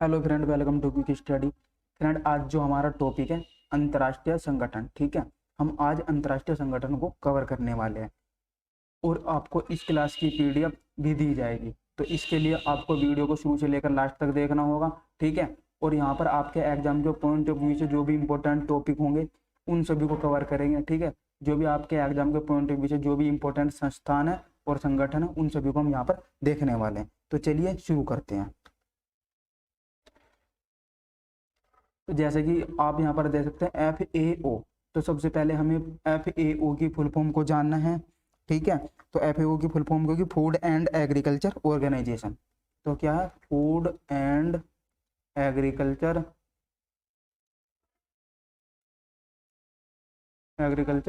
Hello friend, welcome to Quick Study. Friend, आज जो हमारा टॉपिक है अंतर्राष्ट्रीय संगठन, ठीक है। हम आज अंतर्राष्ट्रीय संगठन को कवर करने वाले हैं और आपको इस क्लास की पीडीएफ भी दी जाएगी। तो इसके लिए आपको वीडियो को शुरू से लेकर लास्ट तक देखना होगा, ठीक है। और यहाँ पर आपके एग्जाम के पॉइंट ऑफ व्यू से जो भी इंपॉर्टेंट टॉपिक होंगे उन सभी को कवर करेंगे, ठीक है। जो भी आपके एग्जाम के पॉइंट ऑफ व्यू से जो भी इंपॉर्टेंट संस्थान है और संगठन है उन सभी को हम यहाँ पर देखने वाले हैं। तो चलिए शुरू करते हैं। तो जैसे कि आप यहाँ पर देख सकते हैं FAO। तो सबसे पहले हमें FAO की फुल फॉर्म को जानना है, ठीक है। तो FAO की फुल फॉर्म होगी फूड एंड एग्रीकल्चर ऑर्गेनाइजेशन। तो क्या है? Food and Agriculture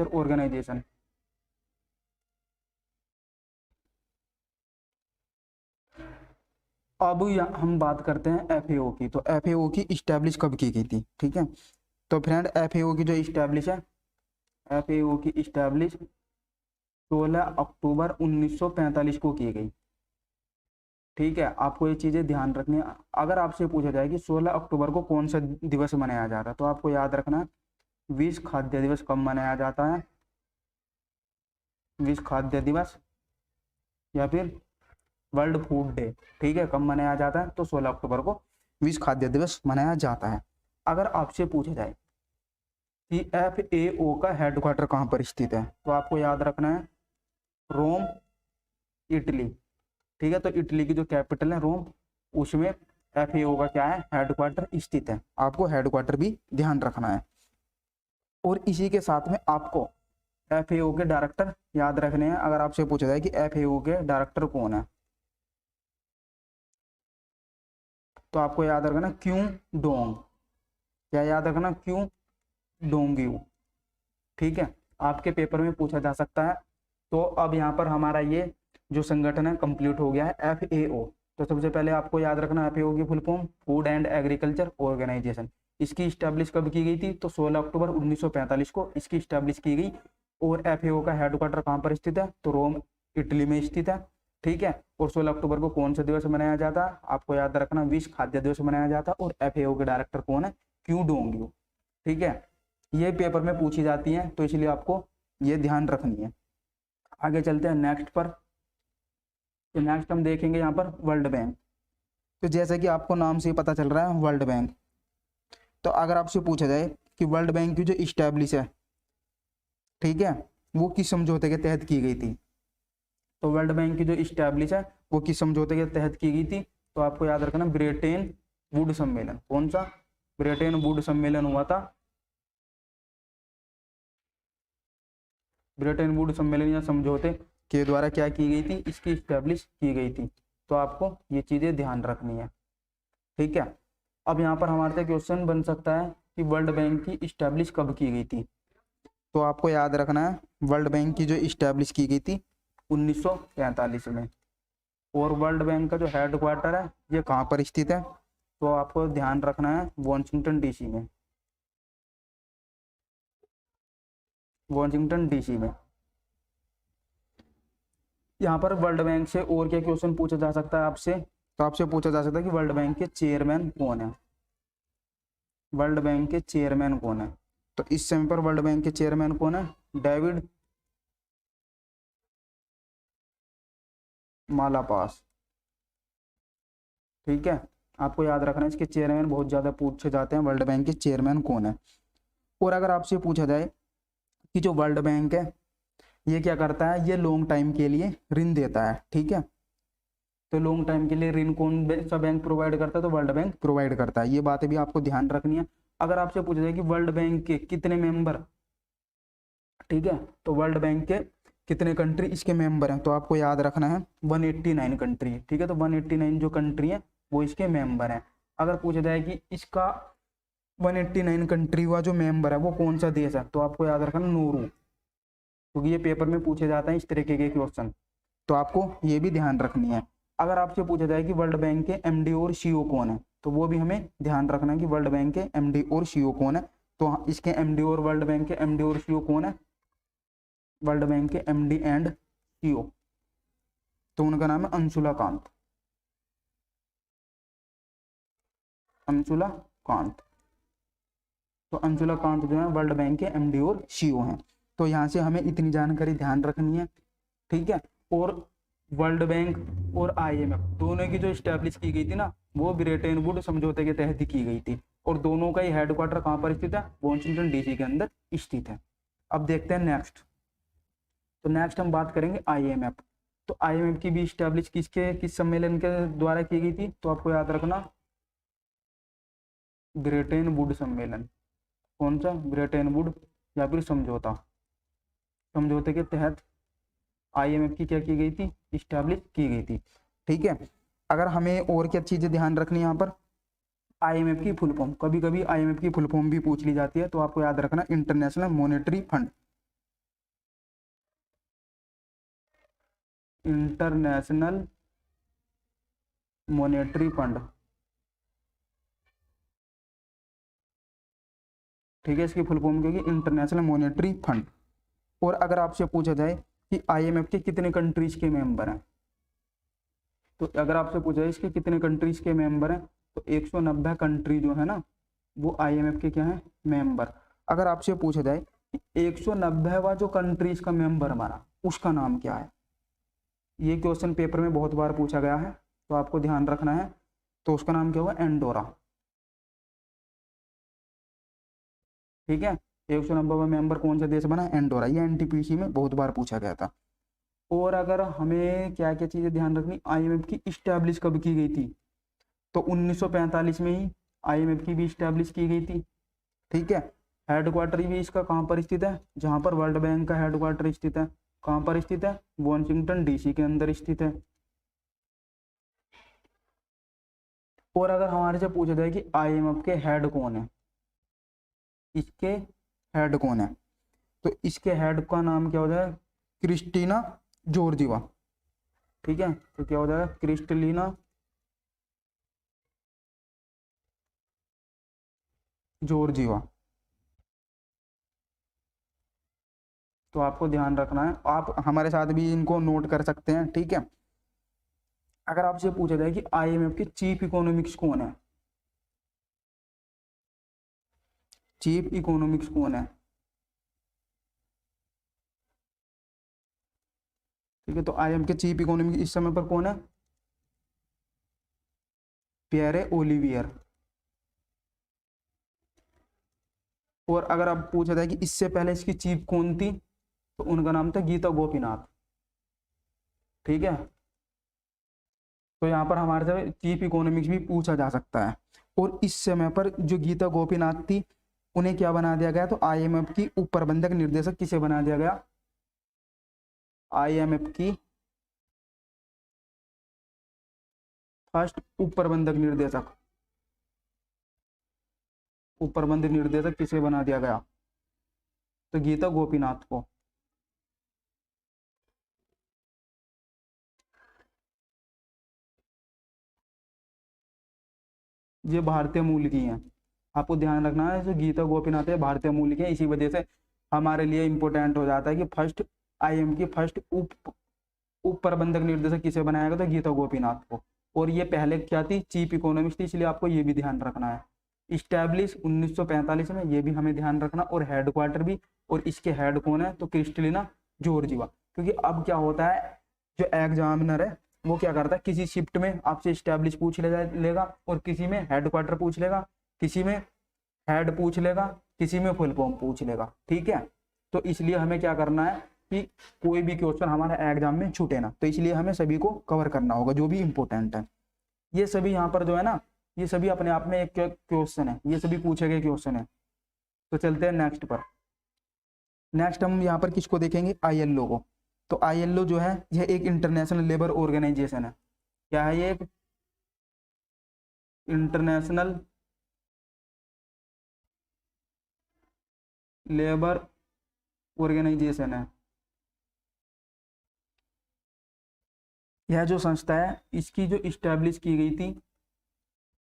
Organisation. अब हम बात करते हैं FAO की। तो FAO की इस्टेब्लिश कब की गई थी, ठीक है। तो फ्रेंड, FAO की जो इस्टेब्लिश है, FAO की इस्टेब्लिश 16 अक्टूबर 1945 को की गई, ठीक है। आपको ये चीजें ध्यान रखनी है। अगर आपसे पूछा जाए कि 16 अक्टूबर को कौन सा दिवस मनाया जाता है, तो आपको याद रखना है विश्व खाद्य दिवस कब मनाया जाता है। विश्व खाद्य दिवस या फिर वर्ल्ड फूड डे, ठीक है, कब मनाया जाता है? तो 16 अक्टूबर को विश्व खाद्य दिवस मनाया जाता है। अगर आपसे पूछा जाए कि FAO का हेडक्वार्टर कहाँ पर स्थित है, तो आपको याद रखना है रोम, इटली, ठीक है। तो इटली की जो कैपिटल है रोम, उसमें FAO का क्या है? हेडक्वार्टर स्थित है। आपको हेडक्वार्टर भी ध्यान रखना है। और इसी के साथ में आपको FAO के डायरेक्टर याद रखने हैं। अगर आपसे पूछा जाए कि FAO के डायरेक्टर कौन है, तो आपको याद रखना क्यों डोंग। क्या याद रखना? क्यों डोंग्यू, ठीक है। आपके पेपर में पूछा जा सकता है। तो अब यहाँ पर हमारा ये जो संगठन है कंप्लीट हो गया है, FAO। तो सबसे पहले आपको याद रखना FAO की full form Food and Agriculture Organisation. इसकी स्टैब्लिश कब की गई थी? तो 16 अक्टूबर 1945 को इसकी स्टैब्लिश की गई। और FAO का हेडक्वार्टर कहाँ पर स्थित है? तो रोम, इटली में स्थित है, ठीक है। और 16 अक्टूबर को कौन सा दिवस मनाया जाता है? आपको याद रखना विश्व खाद्य दिवस मनाया जाता है। और FAO के डायरेक्टर कौन है? क्यू डोंग्यू, ठीक है। ये पेपर में पूछी जाती है, तो इसलिए आपको ये ध्यान रखनी है। आगे चलते हैं नेक्स्ट पर। तो नेक्स्ट हम देखेंगे यहाँ पर वर्ल्ड बैंक। तो जैसे कि आपको नाम से ही पता चल रहा है वर्ल्ड बैंक। तो अगर आपसे पूछा जाए कि वर्ल्ड बैंक की जो इस्टेब्लिश है, ठीक है, वो किस समझौते के तहत की गई थी? तो वर्ल्ड बैंक की जो इस्टेब्लिश है वो किस समझौते के तहत की गई थी? तो आपको याद रखना ब्रिटेन वुड सम्मेलन। कौन सा? ब्रिटेन वुड सम्मेलन हुआ था। ब्रिटेन वुड सम्मेलन या समझौते के द्वारा क्या की गई थी? इसकी इस्टेब्लिश की गई थी। तो आपको ये चीजें ध्यान रखनी है, ठीक है। अब यहाँ पर हमारे से क्वेश्चन बन सकता है कि वर्ल्ड बैंक की इस्टेब्लिश कब की गई थी। तो आपको याद रखना है वर्ल्ड बैंक की जो इस्टेब्लिश की गई थी 1943 में। और वर्ल्ड बैंक का जो हेडक्वार्टर है ये कहाँ पर स्थित है? तो आपको ध्यान रखना है वॉशिंगटन DC में। वॉशिंगटन DC में। यहाँ पर वर्ल्ड बैंक से और क्या क्वेश्चन पूछा जा सकता है आपसे? तो आपसे पूछा जा सकता है कि वर्ल्ड बैंक के चेयरमैन कौन है। वर्ल्ड बैंक के चेयरमैन कौन है? तो इस समय पर वर्ल्ड बैंक के चेयरमैन कौन है? डेविड मालापास, ठीक है। आपको याद रखना है इसके चेयरमैन बहुत ज्यादा पूछे जाते हैं, वर्ल्ड बैंक के चेयरमैन कौन है। और अगर आपसे पूछा जाए कि जो वर्ल्ड बैंक है ये क्या करता है? ये लॉन्ग टाइम के लिए ऋण देता है, ठीक है। तो लॉन्ग टाइम के लिए ऋण कौन सा बैंक प्रोवाइड करता है? तो वर्ल्ड बैंक प्रोवाइड करता है। ये बातें भी आपको ध्यान रखनी है। अगर आपसे पूछा जाए कि वर्ल्ड बैंक के कितने मेंबर, ठीक है, तो वर्ल्ड बैंक के कितने कंट्री इसके मेंबर हैं? तो आपको याद रखना है 189 कंट्री, ठीक है। तो 189 जो कंट्री है वो इसके मेंबर हैं। अगर पूछा जाए कि इसका 189 कंट्री हुआ जो मेंबर है वो कौन सा देश है, तो आपको याद रखना नोरू, क्योंकि ये पेपर में पूछे जाते हैं इस तरीके के क्वेश्चन। तो आपको ये भी ध्यान रखनी है। अगर आपसे पूछा जाए कि वर्ल्ड बैंक के MD और CEO कौन है, तो वो भी हमें ध्यान रखना है कि वर्ल्ड बैंक के MD और CEO कौन है। तो इसके MD और वर्ल्ड बैंक के MD और CEO कौन है? वर्ल्ड बैंक के MD एंड CEO, तो उनका नाम है अंशुला कांत। अंशुला कांत। तो अंशुला कांत जो है वर्ल्ड बैंक के एमडी और सीईओ हैं। तो यहाँ से हमें इतनी जानकारी ध्यान रखनी है, ठीक है। और वर्ल्ड बैंक और आईएमएफ दोनों की जो स्टैब्लिश की गई थी ना, वो ब्रेटन वुड समझौते के तहत ही की गई थी। और दोनों का ही हेडक्वार्टर कहाँ पर स्थित है, वॉशिंगटन डीसी के अंदर स्थित है। अब देखते हैं नेक्स्ट। तो नेक्स्ट हम बात करेंगे आईएमएफ। तो आईएमएफ की भी स्टैब्लिश किस सम्मेलन के द्वारा की गई थी, तो आपको याद रखना ब्रेटन वुड सम्मेलन। कौन सा, ब्रेटन वुड या फिर समझौता, समझौते के तहत आईएमएफ की क्या की गई थी, स्टैब्लिश की गई थी, ठीक है। अगर हमें और क्या चीजें ध्यान रखनी है यहाँ पर, आईएमएफ की फुल फॉर्म, कभी कभी आईएमएफ की फुल फॉर्म भी पूछ ली जाती है, तो आपको याद रखना international monetary fund, international monetary fund, ठीक है। इसकी फुल फॉर्म क्या होगी, इंटरनेशनल मॉनेटरी फंड। और अगर आपसे पूछा जाए कि आईएमएफ के कितने कंट्रीज के मेंबर हैं, तो अगर आपसे पूछा जाए इसके कितने कंट्रीज के मेंबर हैं, तो 190 कंट्री जो है ना, वो आईएमएफ के क्या है, मेंबर। अगर आपसे पूछा जाए कि 190वां जो कंट्रीज का मेंबर बना उसका नाम क्या है, ये क्वेश्चन पेपर में बहुत बार पूछा गया है, तो आपको ध्यान रखना है। तो उसका नाम क्या होगा, एंडोरा, ठीक है। 190वां मेंबर कौन सा देश बना, एंडोरा। ये एनटीपीसी में बहुत बार पूछा गया था। और अगर हमें क्या क्या चीजें ध्यान रखनी, आईएमएफ की इस्टेब्लिश कब की गई थी, तो 1945 में ही आईएमएफ की भी इस्टेब्लिश की गई थी, ठीक है। हेडक्वार्टर भी इसका कहाँ पर स्थित है, जहां पर वर्ल्ड बैंक का हेडक्वार्टर स्थित है, कहाँ पर स्थित है, वॉशिंगटन डीसी के अंदर स्थित है। और अगर हमारे से पूछा जाए कि आईएमएफ के हेड कौन है, इसके हेड कौन है, तो इसके हेड का नाम क्या हो जाएगा, क्रिस्टीना जॉर्जिवा, ठीक है। तो क्या हो जाएगा, क्रिस्टलिना जॉर्जिवा। तो आपको ध्यान रखना है, आप हमारे साथ भी इनको नोट कर सकते हैं, ठीक है। अगर आपसे पूछा जाए कि आईएमएफ के चीफ इकोनॉमिक्स कौन है, चीफ इकोनॉमिक्स कौन है, ठीक है। तो आईएमएफ के चीफ इकोनॉमिक्स इस समय पर कौन है, पियरे ओलिवियर। और अगर आप पूछा जाए कि इससे पहले इसकी चीफ कौन थी, तो उनका नाम था गीता गोपीनाथ, ठीक है। तो यहाँ पर हमारे से चीफ इकोनॉमिक्स भी पूछा जा सकता है। और इस समय पर जो गीता गोपीनाथ थी, उन्हें क्या बना दिया गया, तो आईएमएफ की उप प्रबंधक निर्देशक किसे बना दिया गया, आईएमएफ की फर्स्ट उप प्रबंधक निर्देशक, उप प्रबंधक निर्देशक किसे बना दिया गया, तो गीता गोपीनाथ को। ये भारतीय मूल की हैं, आपको ध्यान रखना है, जो गीता गोपीनाथ है भारतीय मूल की है, इसी वजह से हमारे लिए इंपॉर्टेंट हो जाता है कि फर्स्ट आईएम की फर्स्ट उप प्रबंधक निर्देशक किसे बनाया गया, तो गीता गोपीनाथ को। और ये पहले क्या थी, चीफ इकोनॉमिस्ट थी, इसलिए आपको ये भी ध्यान रखना है। स्टैब्लिश 1945 में, ये भी हमें ध्यान रखना, और हेडक्वार्टर भी। और इसके हेड कौन है, तो क्रिस्टलिना जॉर्जिवा। क्योंकि अब क्या होता है, जो एग्जामिनर है वो क्या करता है, किसी शिफ्ट में आपसे स्टैब्लिश पूछ लेगा, और किसी में हेडक्वार्टर पूछ लेगा, किसी में हेड पूछ लेगा, किसी में फुल फॉर्म पूछ लेगा, ठीक है। तो इसलिए हमें क्या करना है कि कोई भी क्वेश्चन हमारे एग्जाम में छूटे ना, तो इसलिए हमें सभी को कवर करना होगा जो भी इंपॉर्टेंट है। ये सभी यहाँ पर जो है ना, ये सभी अपने आप में एक क्वेश्चन है, ये सभी पूछे गए क्वेश्चन है। तो चलते हैं नेक्स्ट पर। नेक्स्ट हम यहाँ पर किसको देखेंगे, आईएलओ को। तो आईएलओ जो है, यह एक इंटरनेशनल लेबर ऑर्गेनाइजेशन है। क्या है ये, एक इंटरनेशनल लेबर ऑर्गेनाइजेशन है। यह जो संस्था है, इसकी जो इस्टेब्लिश की गई थी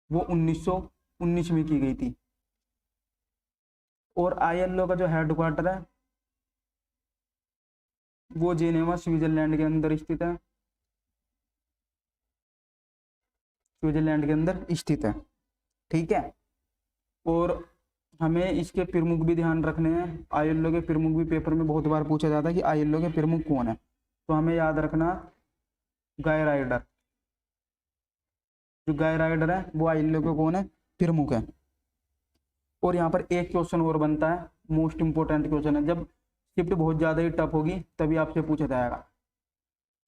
वो 1919 में की गई थी। और आईएलओ का जो हेडक्वार्टर है वो जेनेवा स्विट्जरलैंड के अंदर स्थित है, स्विट्जरलैंड के अंदर स्थित है। ठीक है। और हमें इसके प्रमुख भी ध्यान रखने हैं। आईएलओ के प्रमुख भी पेपर में बहुत बार पूछा जाता है कि आईएलओ के प्रमुख कौन है, तो हमें याद रखना गाय राइडर। जो गाय राइडर है वो आईएलओ के कौन है, प्रमुख है। और यहाँ पर एक क्वेश्चन और बनता है, मोस्ट इंपोर्टेंट क्वेश्चन है, जब शिफ्ट बहुत ज्यादा ही टफ होगी तभी आपसे पूछा जाएगा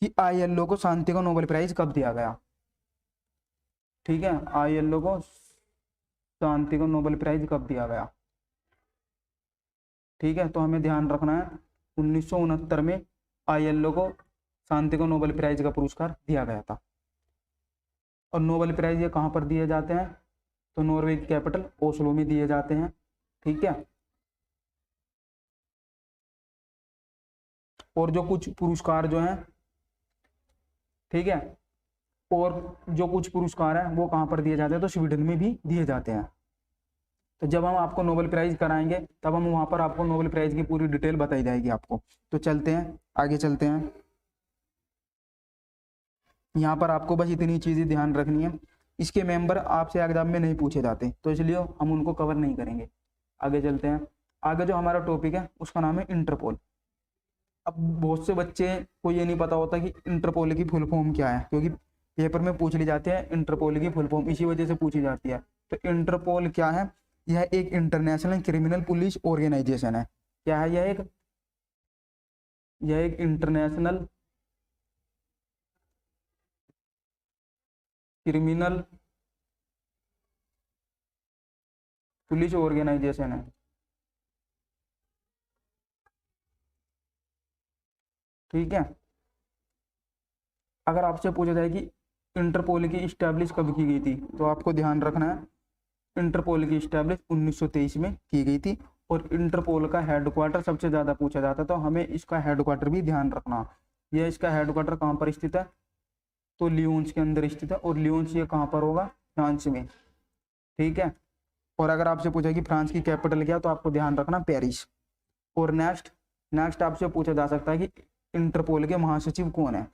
कि आईएलओ को शांति का नोबेल प्राइज कब दिया गया। ठीक है, आईएलओ को शांति का नोबेल प्राइज कब दिया गया। ठीक है, तो हमें ध्यान रखना है 1969 में आईएलओ को शांति का नोबेल प्राइज का पुरस्कार दिया गया था। और नोबेल प्राइज ये कहाँ पर दिए जाते हैं, तो नॉर्वे की कैपिटल ओस्लो में दिए जाते हैं। ठीक है, और जो कुछ पुरस्कार जो हैं, ठीक है, और जो कुछ पुरस्कार हैं वो कहाँ पर दिए जाते हैं, तो स्वीडन में भी दिए जाते हैं। तो जब हम आपको नोबेल प्राइज कराएंगे तब हम वहां पर आपको नोबेल प्राइज की पूरी डिटेल बताई जाएगी आपको। तो चलते हैं आगे, चलते हैं। यहाँ पर आपको बस इतनी चीजें ध्यान रखनी है। इसके मेंबर आपसे एग्जाम में नहीं पूछे जाते, तो इसलिए हम उनको कवर नहीं करेंगे। आगे चलते हैं। आगे जो हमारा टॉपिक है उसका नाम है इंटरपोल। अब बहुत से बच्चे को ये नहीं पता होता कि इंटरपोल की फुल फॉर्म क्या है, क्योंकि पेपर में पूछ ली जाती है इंटरपोल की फुल फॉर्म, इसी वजह से पूछी जाती है। तो इंटरपोल क्या है, यह एक इंटरनेशनल क्रिमिनल पुलिस ऑर्गेनाइजेशन है। क्या है, यह एक इंटरनेशनल क्रिमिनल पुलिस ऑर्गेनाइजेशन है। ठीक है, अगर आपसे पूछा जाए कि इंटरपोल की स्टैब्लिश कब की गई थी, तो आपको ध्यान रखना है इंटरपोल की स्टैब्लिश 1923 में की गई थी। और इंटरपोल का हेडक्वार्टर सबसे ज्यादा पूछा जाता है, तो हमें इसका हेडक्वार्टर भी ध्यान रखना। यह इसका हेडक्वार्टर कहाँ पर स्थित है, तो लियोन्स के अंदर स्थित है। और लियोन्स ये कहाँ पर होगा, फ्रांस में। ठीक है, और अगर आपसे पूछा कि फ्रांस की कैपिटल क्या, तो आपको ध्यान रखना पेरिस। और नेक्स्ट आपसे पूछा जा सकता है कि इंटरपोल के महासचिव कौन है।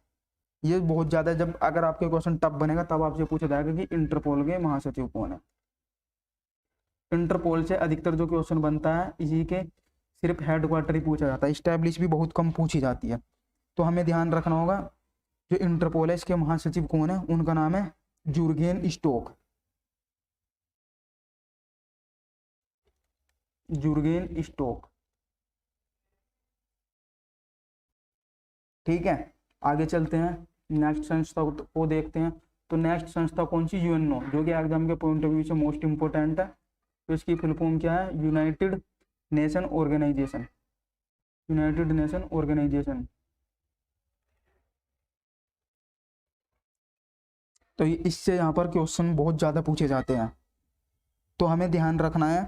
ये बहुत ज्यादा, जब अगर आपके क्वेश्चन टफ बनेगा तब आपसे पूछा जाएगा कि इंटरपोल के महासचिव कौन है। इंटरपोल से अधिकतर जो क्वेश्चन बनता है इसी के सिर्फ हेडक्वार्टर ही पूछा जाता है, स्टैब्लिश भी बहुत कम पूछी जाती है। तो हमें ध्यान रखना होगा जो इंटरपोल है इसके महासचिव कौन है, उनका नाम है जुर्गेन स्टोक। Jurgen stock. ठीक है, आगे चलते हैं, नेक्स्ट संस्था को देखते हैं। तो नेक्स्ट संस्था कौन सी, यूएनओ, जो कि एग्जाम के पॉइंट ऑफ व्यू से मोस्ट इंपोर्टेंट है। तो इसकी फुल फॉर्म क्या है, United Nation Organisation. United Nation Organisation. तो इससे यहाँ पर क्वेश्चन बहुत ज्यादा पूछे जाते हैं। तो हमें ध्यान रखना है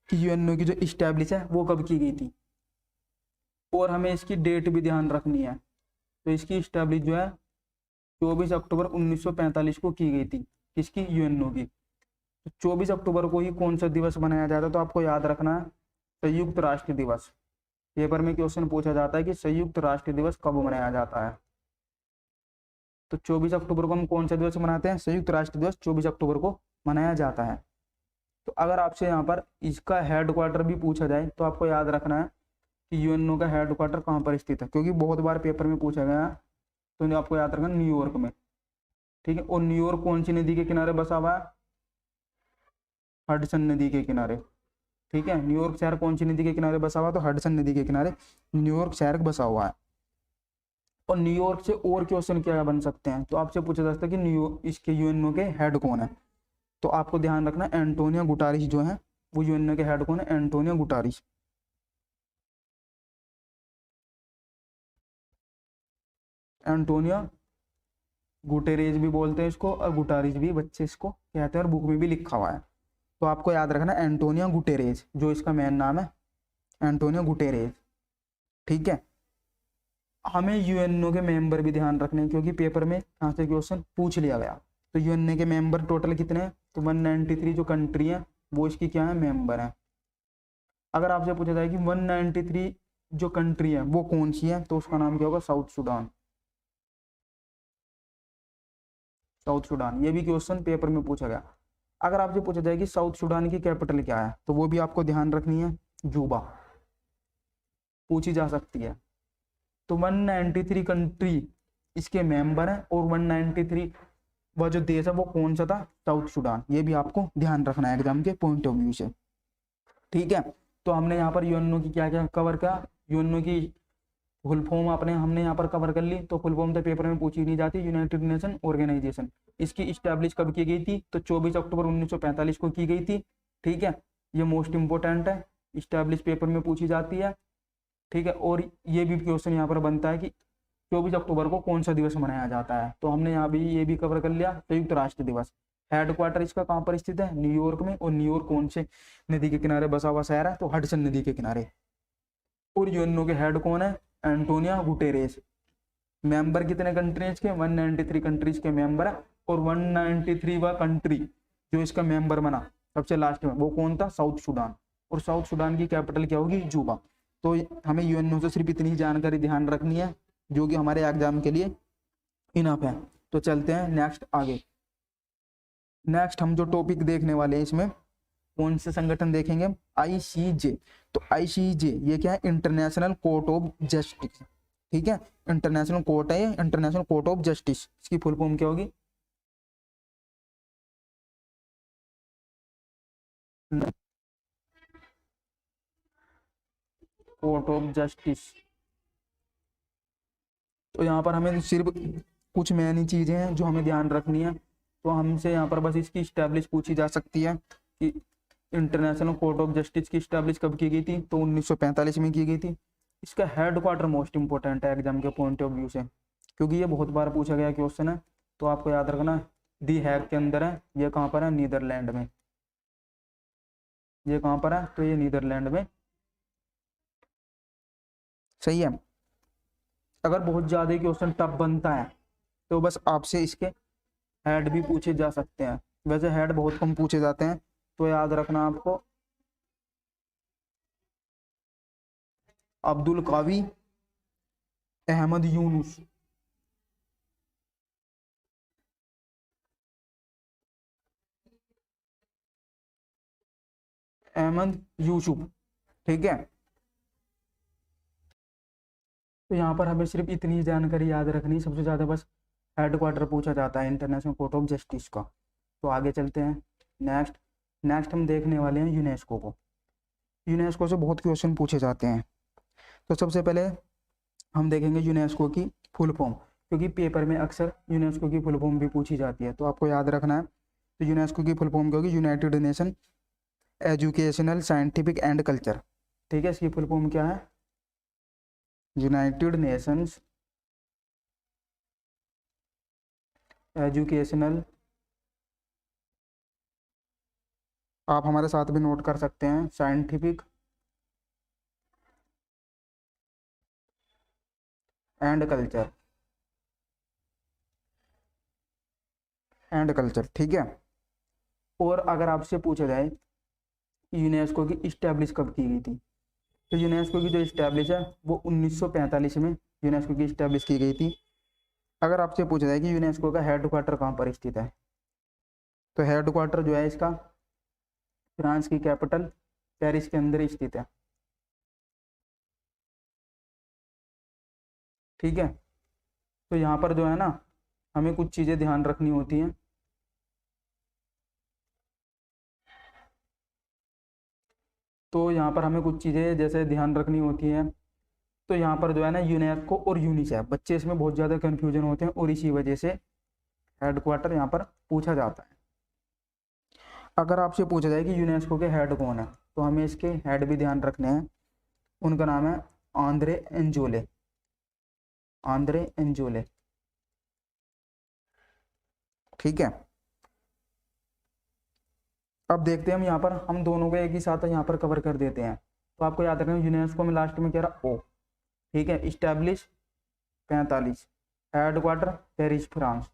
कि यूएनओ की जो इस्टेब्लिश है वो कब की गई थी, और हमें इसकी डेट भी ध्यान रखनी है। तो इसकी इस्टेब्लिश जो है 24 अक्टूबर 1945 को की गई थी, किसकी, यूएनओ की। तो 24 अक्टूबर को ही कौन सा दिवस मनाया जाता है, तो आपको याद रखना है संयुक्त राष्ट्र दिवस। पेपर में क्वेश्चन पूछा जाता है कि संयुक्त राष्ट्र दिवस कब मनाया जाता है। तो 24 अक्टूबर को हम कौन सा दिवस मनाते हैं, संयुक्त राष्ट्र दिवस 24 अक्टूबर को मनाया जाता है। तो अगर आपसे यहाँ पर इसका हेडक्वार्टर भी पूछा जाए तो आपको याद रखना है कि यूएनओ का हेडक्वार्टर कहाँ पर स्थित है, क्योंकि बहुत बार पेपर में पूछा गया है। तो आपको याद रखना न्यूयॉर्क में। ठीक है, और न्यूयॉर्क कौन सी नदी के किनारे बसा हुआ है, हडसन नदी के किनारे। ठीक है, न्यूयॉर्क शहर कौन सी नदी के किनारे बसा हुआ, तो हडसन नदी के किनारे न्यूयॉर्क शहर बसा हुआ है। और न्यूयॉर्क से और क्वेश्चन क्या बन सकते हैं, तो आपसे पूछा जा सकता है कि न्यूयॉर्क इसके यूएनओ के हेड कौन है। तो आपको ध्यान रखना एंटोनियो गुटारिश जो है वो यूएनओ के हेड कौन है, एंटोनियो गुटारिश। एंटोनियो गुटेरेज भी बोलते हैं इसको, और गुटारिश भी बच्चे इसको कहते हैं, और बुक में भी लिखा हुआ है। तो आपको याद रखना एंटोनियो गुटेरेज, जो इसका मेन नाम है एंटोनियो गुटेरेज। ठीक है, हमें यूएनओ के मेंबर भी ध्यान रखने, क्योंकि पेपर में यहाँ से क्वेश्चन पूछ लिया गया। तो यूएनओ के मेंबर टोटल कितने हैं, तो 193 जो कंट्री है वो इसकी क्या है, मेंबर है। अगर आपसे पूछा जाए कि 193 जो कंट्री है वो कौन सी है, तो उसका नाम क्या होगा, साउथ सुडान। साउथ सुडान, ये भी क्वेश्चन पेपर में पूछा गया। अगर आपसे पूछा जाए कि साउथ सूडान की कैपिटल क्या है, तो वो भी आपको ध्यान रखनी है, जूबा पूछी जा सकती है। तो 193 कंट्री इसके मेंबर है, और 193 वह जो देश है वो कौन सा था, साउथ सूडान। ये भी आपको ध्यान रखना है एग्जाम के पॉइंट ऑफ व्यू से, ठीक है। तो हमने यहाँ पर यूएनओ की क्या क्या कवर किया, यूएनओ की फुल फॉर्म हमने यहाँ पर कवर कर ली। तो फुल फॉर्म तो पेपर में पूछी नहीं जाती, यूनाइटेड नेशन ऑर्गेनाइजेशन। इसकी इस्टेब्लिश कब की गई थी, तो 24 अक्टूबर 1945 को की गई थी, ठीक है। ये मोस्ट इंपोर्टेंट है, इस्टेब्लिश पेपर में पूछी जाती है, ठीक है। और ये भी क्वेश्चन यहाँ पर बनता है कि 24 अक्टूबर को कौन सा दिवस मनाया जाता है। तो हमने यहाँ भी ये भी कवर कर लिया, संयुक्त राष्ट्र दिवस। हेडक्वार्टर इसका कहाँ पर स्थित है, न्यूयॉर्क में। और न्यूयॉर्क कौन से नदी के किनारे बसा हुआ शहर है, तो हडसन नदी के किनारे। और यूएनओ के हेड कौन है, एंटोनियो गुटेरेस। मेंबर कितने कंट्रीज के, 193 कंट्रीज के मेंबर है। और 193वां कंट्री जो इसका मेंबर बना सबसे लास्ट में, वो कौन था, साउथ सूडान। और साउथ सूडान की कैपिटल क्या होगी, जूबा। तो हमें यूएनओ से सिर्फ इतनी जानकारी ध्यान रखनी है, जो कि हमारे एग्जाम के लिए इनफ है। तो चलते हैं नेक्स्ट आगे। नेक्स्ट हम जो टॉपिक देखने वाले हैं, इसमें कौन से संगठन देखेंगे, आईसीजे। तो आईसीजे ये क्या है, इंटरनेशनल कोर्ट ऑफ जस्टिस, ठीक है। इंटरनेशनल कोर्ट है, इंटरनेशनल कोर्ट ऑफ जस्टिस। इसकी फुल फॉर्म क्या होगी, कोर्ट ऑफ जस्टिस। तो यहाँ पर हमें सिर्फ कुछ मेन चीजें हैं जो हमें ध्यान रखनी है। तो हमसे यहाँ पर बस इसकी स्टैब्लिश पूछी जा सकती है कि इंटरनेशनल कोर्ट ऑफ जस्टिस की स्टैब्लिश कब की गई थी, तो 1945 में की गई थी। इसका हेड क्वार्टर मोस्ट इंपोर्टेंट है एग्जाम के पॉइंट ऑफ व्यू से, क्योंकि ये बहुत बार पूछा गया क्वेश्चन है। तो आपको याद रखना, दी हैग के अंदर है। ये कहाँ पर है, नीदरलैंड में। ये कहाँ पर है, तो ये नीदरलैंड में, सही है। अगर बहुत ज्यादा क्वेश्चन टफ बनता है तो बस आपसे इसके हेड भी पूछे जा सकते हैं। वैसे हेड बहुत कम पूछे जाते हैं, तो याद रखना आपको, अब्दुल कावी, अहमद यूनुस, अहमद यूसुफ, ठीक है। तो यहाँ पर हमें सिर्फ इतनी जानकारी याद रखनी, सबसे ज्यादा बस हेड क्वार्टर पूछा जाता है इंटरनेशनल कोर्ट ऑफ जस्टिस का। तो आगे चलते हैं। नेक्स्ट हम देखने वाले हैं यूनेस्को को। यूनेस्को से बहुत क्वेश्चन पूछे जाते हैं। तो सबसे पहले हम देखेंगे यूनेस्को की फुल फॉर्म, क्योंकि पेपर में अक्सर यूनेस्को की फुल फॉर्म भी पूछी जाती है, तो आपको याद रखना है। तो यूनेस्को की फुल फॉर्म क्या होगी, United nation educational scientific and culture, ठीक है। इसकी फुल फॉर्म क्या है, यूनाइटेड नेशंस एजुकेशनल, आप हमारे साथ भी नोट कर सकते हैं, साइंटिफिक एंड कल्चर, ठीक है। और अगर आपसे पूछा जाए यूनेस्को की इस्टेब्लिश कब की गई थी, तो यूनेस्को की जो इस्टेब्लिश है वो 1945 में यूनेस्को की इस्टेब्लिश की गई थी। अगर आपसे पूछा जाए कि यूनेस्को का हेड क्वार्टर कहाँ पर स्थित है, तो हेड क्वार्टर जो है इसका फ्रांस की कैपिटल पेरिस के अंदर स्थित है, ठीक है। तो यहाँ पर जो है ना, हमें कुछ चीज़ें ध्यान रखनी होती हैं। तो यहाँ पर हमें कुछ चीज़ें जैसे ध्यान रखनी होती हैं। तो यहाँ पर जो है ना, यूनेस्को और यूनिसेफ, बच्चे इसमें बहुत ज़्यादा कन्फ्यूजन होते हैं, और इसी वजह से हेड क्वार्टर यहाँ पर पूछा जाता है। अगर आपसे पूछा जाए कि यूनेस्को के हेड कौन है, तो हमें इसके हेड भी ध्यान रखने हैं। उनका नाम है आंद्रे एंजोले, ठीक है। अब देखते हैं हम यहाँ पर, हम दोनों को एक ही साथ यहाँ पर कवर कर देते हैं। तो आपको याद रखना, यूनेस्को में लास्ट में क्या रहा, ओ, ठीक है। Establish 45, head quarter Paris France.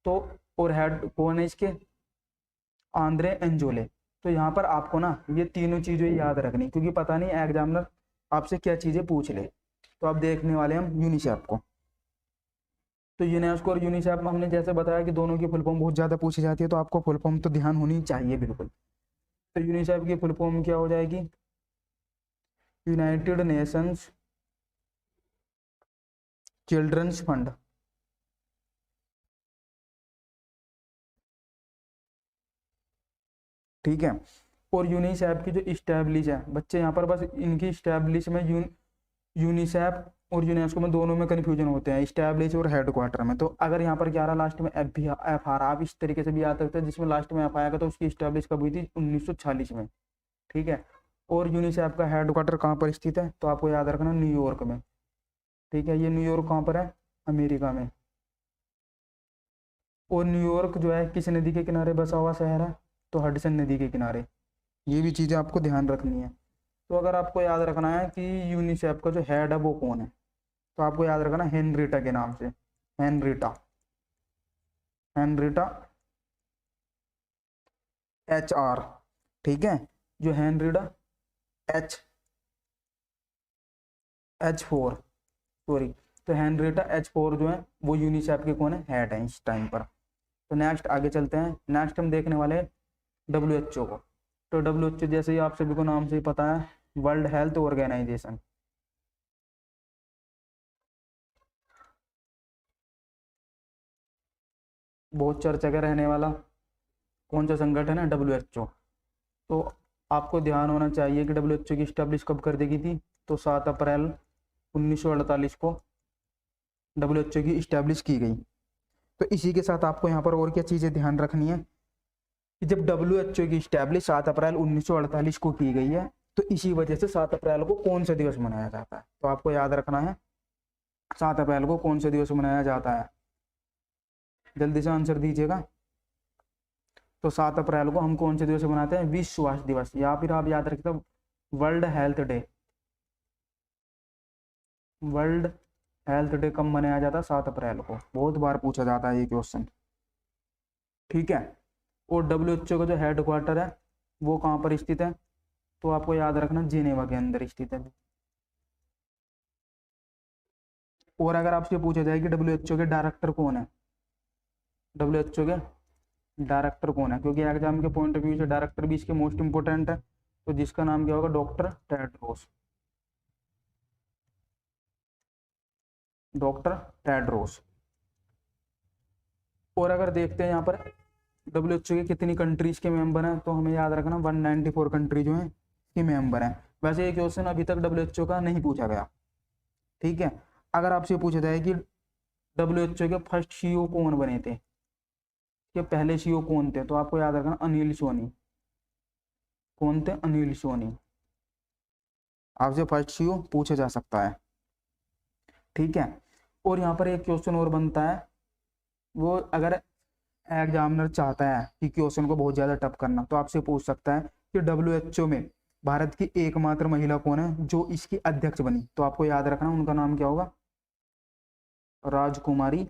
तो और हेड कौन है इसके, आंद्रे एंजोले। तो यहाँ पर आपको ना ये तीनों चीजें याद रखनी, क्योंकि पता नहीं एग्जामिनर आपसे क्या चीजें पूछ ले। तो अब देखने वाले हम यूनिसेफ को। तो यूनेस्को और यूनिसेफ में हमने जैसे बताया कि दोनों की फुल फॉर्म बहुत ज़्यादा पूछी जाती है, तो आपको फुल फॉर्म तो ध्यान होनी चाहिए बिल्कुल। तो यूनिसेफ की फुल फॉर्म क्या हो जाएगी? United Nations Children's Fund. ठीक है। और यूनिसेफ की जो इस्टेब्लिश है, बच्चे यहाँ पर बस इनकी इस्टेब्लिश में यूनिसेफ और यूनेस्को में दोनों में कन्फ्यूजन होते हैं, इस्टेब्लिश और हेडक्वार्टर में। तो अगर यहाँ पर 11 लास्ट में एफ भी एफ आ रहा, आप इस तरीके से भी याद रखते हैं, जिसमें लास्ट में एफ आएगा तो उसकी इस्टेब्लिश कब हुई थी? 1946 में। ठीक है। और यूनिसेफ का हेडक्वार्टर कहाँ पर स्थित है? तो आपको याद रखना न्यूयॉर्क में। ठीक है। ये न्यूयॉर्क कहाँ पर है? अमेरिका में। और न्यूयॉर्क जो है किस नदी के किनारे बसा हुआ शहर है? तो हडसन नदी के किनारे। ये भी चीज़ें आपको ध्यान रखनी है। तो अगर आपको याद रखना है कि यूनिसेफ का जो हेड है वो कौन है, तो आपको याद रखना हेनरीटा के नाम से। Henrietta, Henrietta HR। ठीक है। जो हेनरीटा H4, सॉरी, तो हेनरीटा H4 जो है वो यूनिसेफ के कौन है? हेड है इस टाइम पर। तो नेक्स्ट आगे चलते हैं। नेक्स्ट हम देखने वाले हैं WHO को। तो WHO जैसे ही आप सभी को नाम से ही पता है, वर्ल्ड हेल्थ ऑर्गेनाइजेशन। बहुत चर्चा का रहने वाला कौन सा संगठन है? WHO। तो आपको ध्यान होना चाहिए कि WHO की स्टैब्लिश कब कर दी गई थी? तो 7 अप्रैल 1948 को WHO की स्टैब्लिश की गई। तो इसी के साथ आपको यहाँ पर और क्या चीज़ें ध्यान रखनी है कि जब WHO की स्टैब्लिश 7 अप्रैल 1948 को की गई है, तो इसी वजह से 7 अप्रैल को कौन सा दिवस मनाया जाता है? तो आपको याद रखना है 7 अप्रैल को कौन सा दिवस मनाया जाता है? जल्दी से आंसर दीजिएगा। तो 7 अप्रैल को हम कौन से दिवस मनाते हैं? विश्व स्वास्थ्य दिवस, या फिर आप याद रखते हो world health day. World health day कब मनाया जाता है? 7 अप्रैल को। बहुत बार पूछा जाता है ये क्वेश्चन। ठीक है। और WHO का जो हेड क्वार्टर है वो कहाँ पर स्थित है? तो आपको याद रखना जिनेवा के अंदर स्थित है। और अगर आपसे पूछा जाए कि WHO के डायरेक्टर कौन है? WHO के डायरेक्टर कौन है? क्योंकि एग्जाम के पॉइंट ऑफ व्यू से डायरेक्टर भी इसके मोस्ट इंपोर्टेंट है। तो जिसका नाम क्या होगा? Doctor Tedros. Doctor Tedros. और अगर देखते हैं यहाँ पर WHO के कितनी कंट्रीज के मेंबर हैं, तो हमें याद रखना 194 कंट्री जो हैं के मेंबर हैं। वैसे ये क्वेश्चन अभी तक WHO का नहीं पूछा गया। ठीक है। अगर आपसे पूछा जाए कि WHO के फर्स्ट CEO कौन बने थे, के पहले CEO कौन थे, तो आपको याद रखना अनिल सोनी। कौन थे? अनिल सोनी। आपसे फर्स्ट CEO पूछा जा सकता है। ठीक है। और यहाँ पर एक क्वेश्चन और बनता है, वो अगर एग्जामिनर चाहता है कि क्वेश्चन को बहुत ज़्यादा टफ करना, तो आपसे पूछ सकता है कि WHO में भारत की एकमात्र महिला कौन है जो इसकी अध्यक्ष बनी? तो आपको याद रखना उनका नाम क्या होगा? राजकुमारी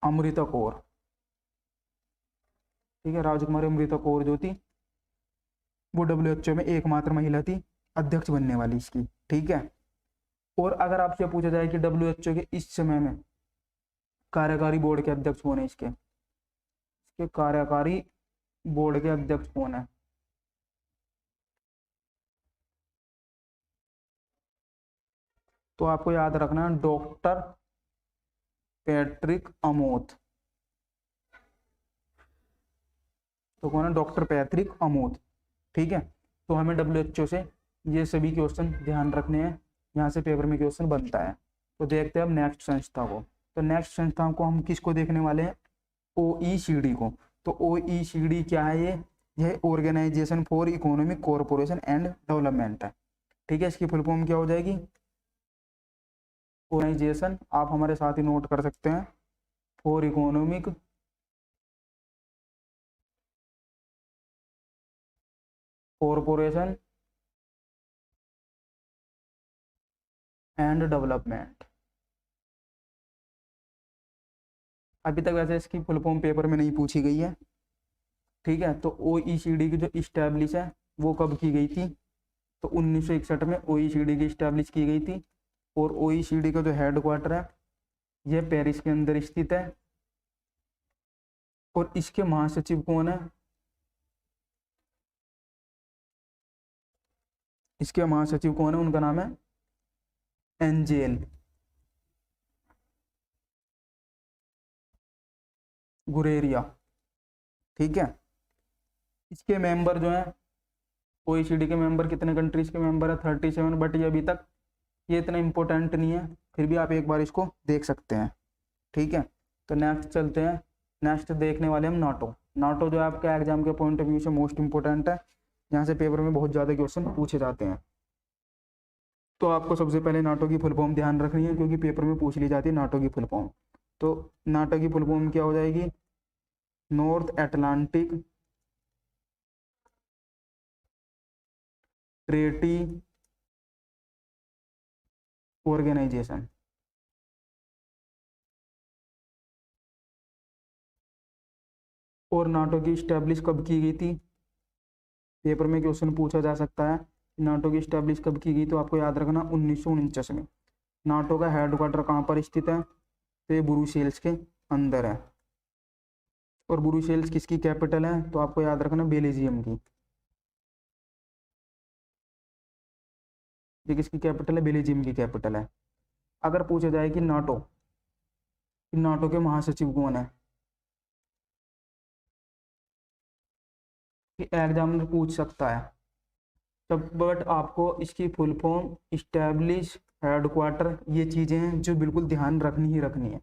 अमृता कौर। ठीक है। राजकुमारी अमृता कौर जो थी वो WHO में एकमात्र महिला थी अध्यक्ष बनने वाली इसकी। ठीक है। और अगर आपसे पूछा जाए कि WHO के इस समय में कार्यकारी बोर्ड के अध्यक्ष कौन है, इसके कार्यकारी बोर्ड के अध्यक्ष कौन है? तो आपको याद रखना डॉक्टर पैट्रिक अमोथ। तो कौन है? Doctor Patrick Amoth. ठीक है। तो हमें WHO से ये सभी क्वेश्चन ध्यान रखने हैं, यहाँ से पेपर में क्वेश्चन बनता है। तो देखते हैं अब नेक्स्ट संस्था को। तो नेक्स्ट संस्था को हम किसको देखने वाले हैं? OECD को। तो OECD क्या है? यह Organisation for Economic Cooperation and Development है। ठीक है। इसकी फुल फॉर्म क्या हो जाएगी? ऑर्गेनाइजेशन, आप हमारे साथ ही नोट कर सकते हैं, for Economic Cooperation and development. अभी तक वैसे इसकी फुल फॉर्म पेपर में नहीं पूछी गई है। ठीक है। तो OECD की जो इस्टेब्लिश है वो कब की गई थी? तो 1961 में OECD की इस्टेब्लिश की गई थी। और OECD का जो हेड क्वार्टर है ये पेरिस के अंदर स्थित है। और इसके महासचिव कौन है? इसके महासचिव कौन है? उनका नाम है एंजेल गुरेरिया। ठीक है। इसके मेंबर जो है, OECD के मेंबर कितने कंट्रीज के मेंबर है? 37। बट ये अभी तक ये इतना इंपॉर्टेंट नहीं है, फिर भी आप एक बार इसको देख सकते हैं। ठीक है। तो नेक्स्ट चलते हैं। नेक्स्ट देखने वाले हम नाटो। नाटो जो है आपका एग्जाम के पॉइंट ऑफ व्यू से मोस्ट इंपॉर्टेंट है, यहाँ से पेपर में बहुत ज़्यादा क्वेश्चन पूछे जाते हैं। तो आपको सबसे पहले नाटो की फुल फॉर्म ध्यान रखनी है, क्योंकि पेपर में पूछ ली जाती है नाटो की फुल फॉर्म। तो नाटो की फुल फॉर्म क्या हो जाएगी? North Atlantic Treaty Organisation. और नाटो की स्टैब्लिश कब की गई थी? पेपर में क्वेश्चन पूछा जा सकता है नाटो की स्टैब्लिश कब की गई, तो आपको याद रखना 1949 में। नाटो का हेडक्वार्टर कहाँ पर स्थित है? तो ये ब्रुसेल्स के अंदर है। और ब्रुसेल्स किसकी कैपिटल है? तो आपको याद रखना बेल्जियम की। ये किसकी कैपिटल है? बेल्जियम की कैपिटल है। अगर पूछा जाए कि नाटो के महासचिव कौन है, कि एग्जामिनर पूछ सकता है तब, बट आपको इसकी फुल फॉर्म, स्टैब्लिश, हेडक्वार्टर, ये चीज़ें हैं जो बिल्कुल ध्यान रखनी ही रखनी है।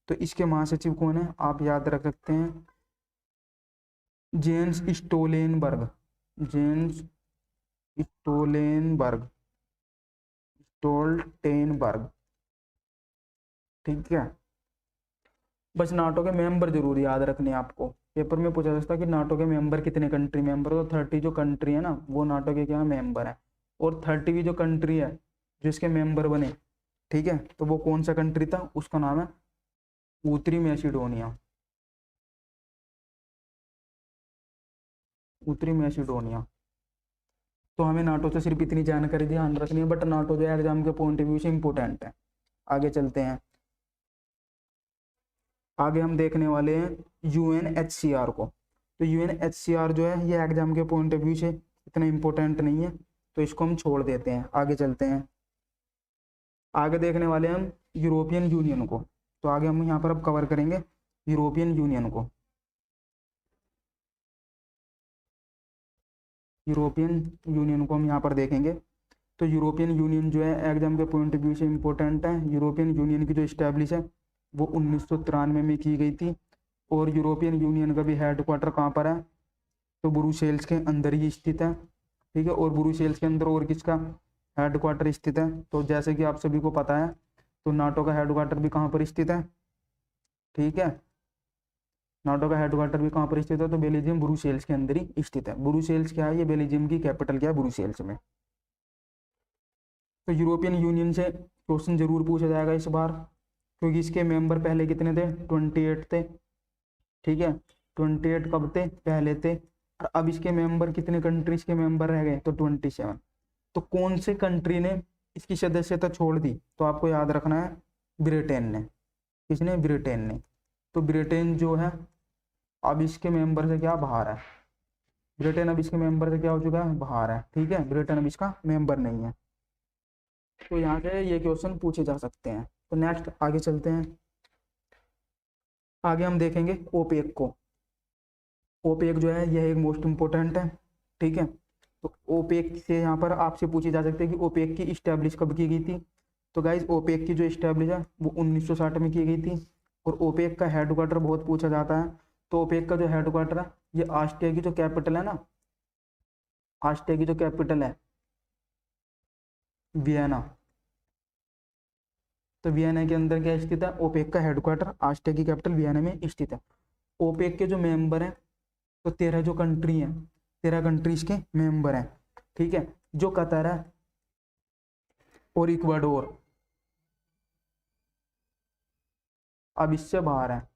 तो इसके महासचिव कौन है आप याद रख सकते हैं? Jens Stoltenberg. Jens Stoltenberg, Stoltenberg. ठीक है। बस नाटो के मेंबर जरूर याद रखने हैं आपको। पेपर में पूछा जा सकता है कि नाटो के मेंबर कितने कंट्री मेंबर, तो 30 जो कंट्री है ना वो नाटो के क्या मेंबर है। और 30वीं जो कंट्री है जो इसके मेंबर बने, ठीक है, तो वो कौन सा कंट्री था? उसका नाम है उत्तरी मैसिडोनिया। उत्तरी मैसिडोनिया। तो हमें नाटो से सिर्फ इतनी जानकारी ध्यान रखनी है, बट नाटो जो एग्जाम के पॉइंट ऑफ व्यू से इंपॉर्टेंट है। आगे चलते हैं। आगे हम देखने वाले हैं UNHCR को। तो UNHCR जो है ये एग्जाम के पॉइंट ऑफ व्यू से इतना इंपॉर्टेंट नहीं है, तो इसको हम छोड़ देते हैं। आगे चलते हैं। आगे देखने वाले हैं हम यूरोपियन यूनियन को। तो आगे हम यहाँ पर अब कवर करेंगे यूरोपियन यूनियन को। यूरोपियन यूनियन को हम यहाँ पर देखेंगे। तो यूरोपियन यूनियन जो है एग्जाम के पॉइंट ऑफ व्यू से इंपॉर्टेंट है। यूरोपियन यूनियन की जो इस्टेब्लिश है वो 1993 में की गई थी। और यूरोपियन यूनियन का भी हेड क्वार्टर कहाँ पर है? तो ब्रुसेल्स के अंदर ही स्थित है। ठीक है। और ब्रुसेल्स के अंदर और किसका हेड क्वार्टर स्थित है? तो जैसे कि आप सभी को पता है, तो नाटो का हेड क्वार्टर भी कहाँ पर स्थित है? ठीक है। नाटो का हेड क्वार्टर भी कहाँ पर स्थित है? तो बेल्जियम ब्रुसेल्स के अंदर ही स्थित है। ब्रुसेल्स क्या है? ये बेल्जियम की कैपिटल क्या है? ब्रुसेल्स में। तो यूरोपियन यूनियन से क्वेश्चन जरूर पूछा जाएगा इस बार, क्योंकि इसके मेंबर पहले कितने थे? 28 थे। ठीक है। 28 कब थे? पहले थे। और अब इसके मेंबर कितने कंट्रीज के मेंबर रह गए? तो 27। तो कौन से कंट्री ने इसकी सदस्यता छोड़ दी? तो आपको याद रखना है ब्रिटेन ने। किसने? ब्रिटेन ने। तो ब्रिटेन जो है अब इसके मेंबर से क्या बाहर है? ब्रिटेन अब इसके मेंबर से क्या हो चुका है? बाहर है। ठीक है। ब्रिटेन अब इसका मेंबर नहीं है। तो यहाँ से ये क्वेश्चन पूछे जा सकते हैं। तो नेक्स्ट आगे चलते हैं। आगे हम देखेंगे ओपेक को। ओपेक जो है यह एक मोस्ट इंपोर्टेंट है। ठीक है। तो ओपेक से यहाँ पर आपसे पूछी जा सकती है कि ओपेक की इस्टेब्लिश कब की गई थी? तो गाइज ओपेक की जो इस्टेब्लिश है वो 1960 में की गई थी। और ओपेक का हेड क्वार्टर बहुत पूछा जाता है। तो ओपेक का जो हेड क्वार्टर है ये ऑस्ट्रिया की जो कैपिटल है ना, ऑस्ट्रिया की जो कैपिटल है वियना। तो वियना के अंदर क्या स्थित है? ओपेक का हेडक्वार्टर ऑस्ट्रिया की कैपिटल वियना में स्थित है। ओपेक के जो मेंबर हैं, तो 13 जो कंट्री हैं, 13 कंट्रीज के मेंबर हैं। ठीक है। जो कतर है और इक्वाडोर अब इससे बाहर है।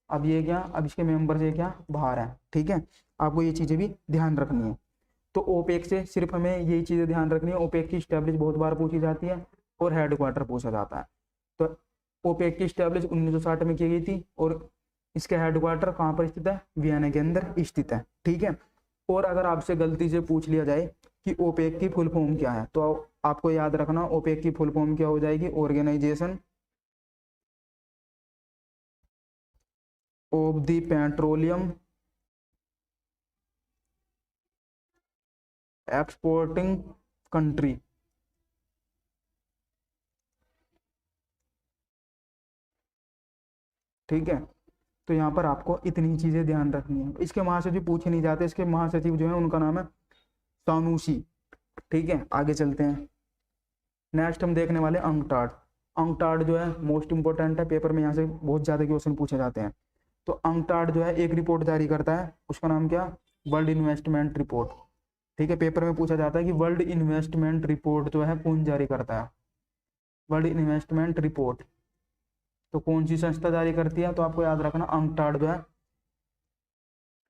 अब ये क्या? अब इसके मेंबर से क्या बाहर है। ठीक है। आपको ये चीजें भी ध्यान रखनी है। तो ओपेक से सिर्फ हमें यही चीजें ध्यान रखनी है। ओपेक की स्टैब्लिश बहुत बार पूछी जाती है। और हेडक्वार्टर पूछा जाता है। तो ओपेक की स्टैब्लिश 1960 में की गई थी और इसका हेडक्वार्टर कहाँ पर स्थित है, वियना के अंदर स्थित है। ठीक है। और अगर आपसे गलती से पूछ लिया जाए कि ओपेक की फुल फॉर्म क्या है, तो आपको याद रखना ओपेक की फुल फॉर्म क्या हो जाएगी, Organisation of the Petroleum Exporting Country. ठीक है। तो यहाँ पर आपको इतनी चीजें ध्यान रखनी है। इसके महासचिव पूछे नहीं जाते, इसके महासचिव जो है उनका नाम है सानूसी। ठीक है, आगे चलते हैं। नेक्स्ट हम देखने वाले अंकटाड। अंकटाड जो है मोस्ट इंपोर्टेंट है, पेपर में यहाँ से बहुत ज्यादा क्वेश्चन पूछे जाते हैं। तो अंकटाड जो है एक रिपोर्ट जारी करता है, उसका नाम क्या, वर्ल्ड इन्वेस्टमेंट रिपोर्ट। ठीक है, पेपर में पूछा जाता है कि वर्ल्ड इन्वेस्टमेंट रिपोर्ट जो है कौन जारी करता है, वर्ल्ड इन्वेस्टमेंट रिपोर्ट तो कौन सी संस्था जारी करती है, तो आपको याद रखना अंकटाड जो है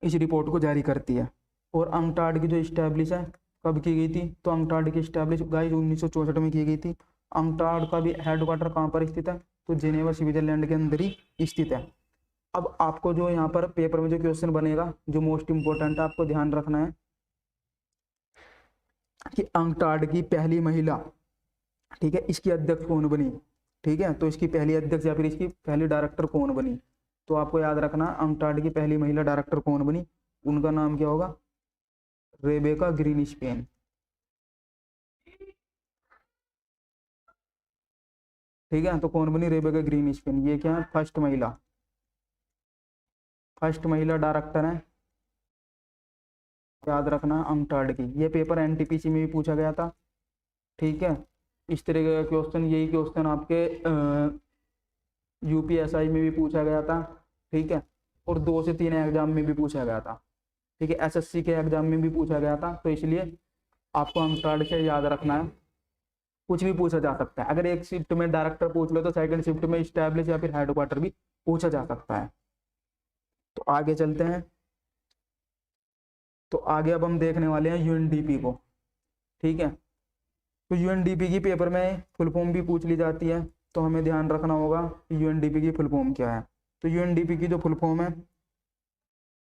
इस रिपोर्ट को जारी करती है। और अंकटाड की जो स्टैब्लिश है कब की गई थी, तो अंकटाड की स्टैब्लिश गाइस 1964 में की गई थी। अंकटाड का भी हेडक्वार्टर कहाँ पर स्थित है, तो जेनेवा स्विट्जरलैंड के अंदर ही स्थित है। अब आपको जो यहाँ पर पेपर में जो क्वेश्चन बनेगा जो मोस्ट इंपोर्टेंट है, आपको ध्यान रखना है कि अंकटाड की पहली महिला, ठीक है, इसकी अध्यक्ष कौन बनी। ठीक है, तो इसकी पहली अध्यक्ष या फिर इसकी पहली डायरेक्टर कौन बनी, तो आपको याद रखना अंकटाड की पहली महिला डायरेक्टर कौन बनी, उनका नाम क्या होगा, रेबेका ग्रीनस्पैन। ठीक है, तो कौन बनी, रेबेका ग्रीनस्पैन। ये क्या है, फर्स्ट महिला डायरेक्टर है, याद रखना अंकटाड की। ये पेपर एनटीपीसी में भी पूछा गया था। ठीक है, इस तरह का क्वेश्चन, यही क्वेश्चन आपके यूपीएसआई में भी पूछा गया था। ठीक है, और 2 से 3 एग्जाम में भी पूछा गया था। ठीक है, एसएससी के एग्जाम में भी पूछा गया था। तो इसलिए आपको अंकटाड से याद रखना है, कुछ भी पूछा जा सकता है। अगर एक शिफ्ट में डायरेक्टर पूछ लो तो सेकंड शिफ्ट में स्टैब्लिश या फिर हेडक्वार्टर भी पूछा जा सकता है। तो आगे चलते हैं। तो आगे अब हम देखने वाले हैं यूएनडीपी को। ठीक है, तो यूएनडीपी की पेपर में फुल फॉर्म भी पूछ ली जाती है, तो हमें ध्यान रखना होगा कि यूएनडीपी की फुल फॉर्म क्या है। तो यूएनडीपी की जो फुल फॉर्म है,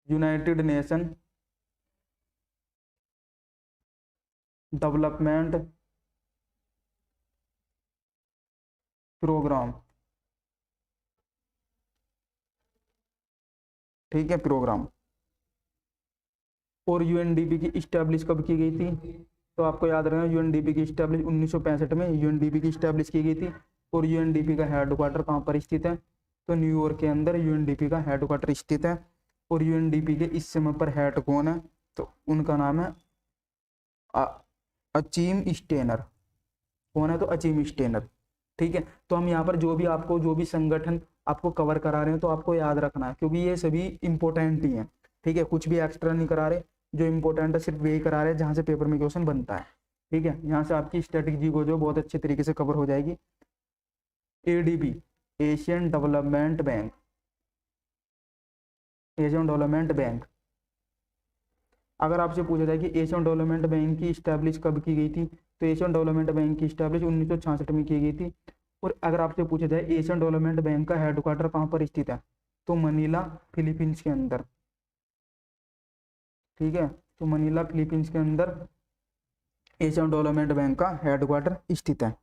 यूनाइटेड नेशन डेवलपमेंट प्रोग्राम। ठीक है, प्रोग्राम। और यूएनडीपी की स्टैब्लिश कब की गई थी, तो आपको याद रखना यूएनडीपी की स्टैब्लिश 1965 में यूएनडीपी की स्टैब्लिश की गई थी। और यूएनडीपी का हेडक्वार्टर कहाँ पर स्थित है, तो न्यूयॉर्क के अंदर यूएनडीपी का हेडक्वार्टर स्थित है। और यूएनडीपी के इस समय पर हेड कौन है, तो उनका नाम है अचीम स्टेनर। कौन है, तो अचीम स्टेनर। ठीक है, तो हम यहाँ पर जो भी संगठन आपको कवर करा रहे हैं तो आपको याद रखना है, क्योंकि ये सभी इंपॉर्टेंट ही हैं। ठीक है, कुछ भी एक्स्ट्रा नहीं करा रहे, जो इंपॉर्टेंट है सिर्फ वही करा रहे हैं जहाँ से पेपर में क्वेश्चन बनता है। ठीक है, यहाँ से आपकी स्ट्रेटेजी को जो बहुत अच्छे तरीके से कवर हो जाएगी। ADB, Asian development bank, Asian development bank. अगर आपसे पूछा जाए कि एशियन डेवलपमेंट बैंक की स्टैब्लिश कब की गई थी, तो एशियन डेवलपमेंट बैंक की स्टैब्लिश 1966 में की गई थी। और अगर आपसे पूछा जाए एशियन डेवलपमेंट बैंक का हेडक्वार्टर कहाँ पर स्थित है, तो मनीला, फिलीपींस के अंदर। ठीक है, तो मनीला फिलीपींस के अंदर एशियन डेवलपमेंट बैंक का हेडक्वार्टर स्थित है।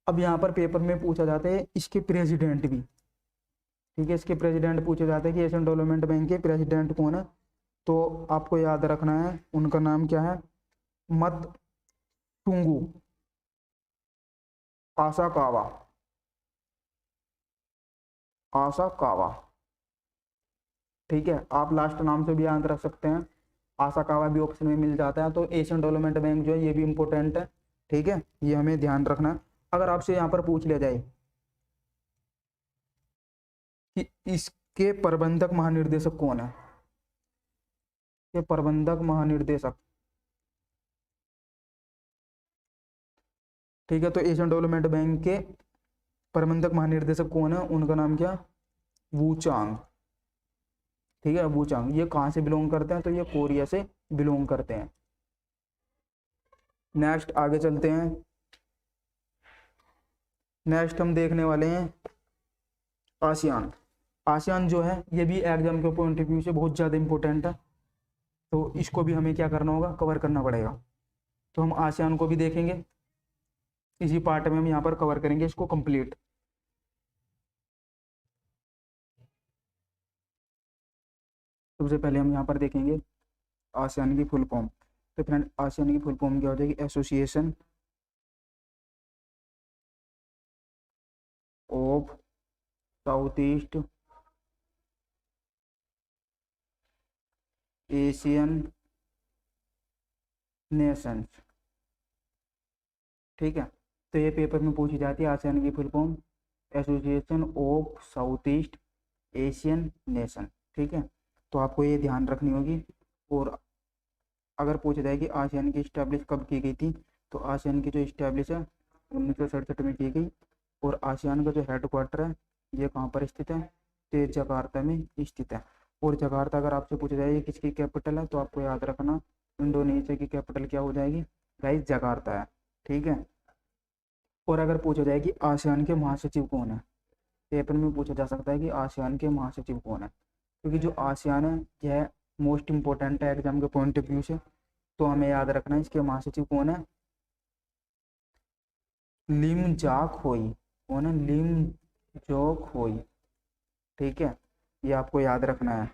अब यहाँ पर पेपर में पूछा जाता है इसके प्रेसिडेंट भी। ठीक है, इसके प्रेसिडेंट पूछे जाते हैं कि एशियन डेवलपमेंट बैंक के प्रेसिडेंट कौन है, तो आपको याद रखना है उनका नाम क्या है, मतसुंगू आसाकावा, आसाकावा। ठीक है, आप लास्ट नाम से भी याद रख सकते हैं, आसाकावा भी ऑप्शन में मिल जाता है। तो एशियन डेवलपमेंट बैंक जो है ये भी इंपॉर्टेंट है। ठीक है, ये हमें ध्यान रखना है। अगर आपसे यहाँ पर पूछ लिया जाए कि इसके प्रबंधक महानिर्देशक कौन है, ये प्रबंधक महानिर्देशक। ठीक है, तो एशियन डेवलपमेंट बैंक के प्रबंधक महानिर्देशक कौन है, उनका नाम क्या, वू चांग। ठीक है, वू चांग। ये कहाँ से बिलोंग करते हैं, तो ये कोरिया से बिलोंग करते हैं। नेक्स्ट आगे चलते हैं। नेक्स्ट हम देखने वाले हैं आसियान। आसियान जो है ये भी एग्जाम के पॉइंट ऑफ व्यू से बहुत ज़्यादा इंपॉर्टेंट है, तो इसको भी हमें क्या करना होगा, कवर करना पड़ेगा। तो हम आसियान को भी देखेंगे, इसी पार्ट में हम यहाँ पर कवर करेंगे इसको कंप्लीट। सबसे पहले हम यहाँ पर देखेंगे आसियान की फुल फॉर्म। तो फ्रेंड आसियान की फुल फॉर्म क्या हो जाएगी, association of south east Asian Nations. ठीक है, तो ये पेपर में पूछी जाती है आसियान की full form association of south east Asian nation. ठीक है, तो आपको ये ध्यान रखनी होगी। और अगर पूछा जाए कि आसियान की इस्टेब्लिश कब की गई थी, तो आसियान की जो इस्टेब्लिश है 1967 में की गई। और आसियान का जो हेड क्वार्टर है ये कहाँ पर स्थित है, तो जकार्ता में स्थित है। और जकार्ता अगर आपसे पूछा जाए ये किसकी कैपिटल है, तो आपको याद रखना इंडोनेशिया की कैपिटल क्या हो जाएगी, गाइस जकार्ता है। ठीक है, और अगर पूछा जाए कि आसियान के महासचिव कौन है, पेपर में पूछा जा सकता है कि आसियान के महासचिव कौन है, क्योंकि जो आसियान है यह मोस्ट इंपॉर्टेंट है एग्जाम के पॉइंट ऑफ व्यू से। तो हमें याद रखना है इसके महासचिव कौन है, लिम जाक होई। कौन है, लिम जोक होई। ठीक है, ये आपको याद रखना है।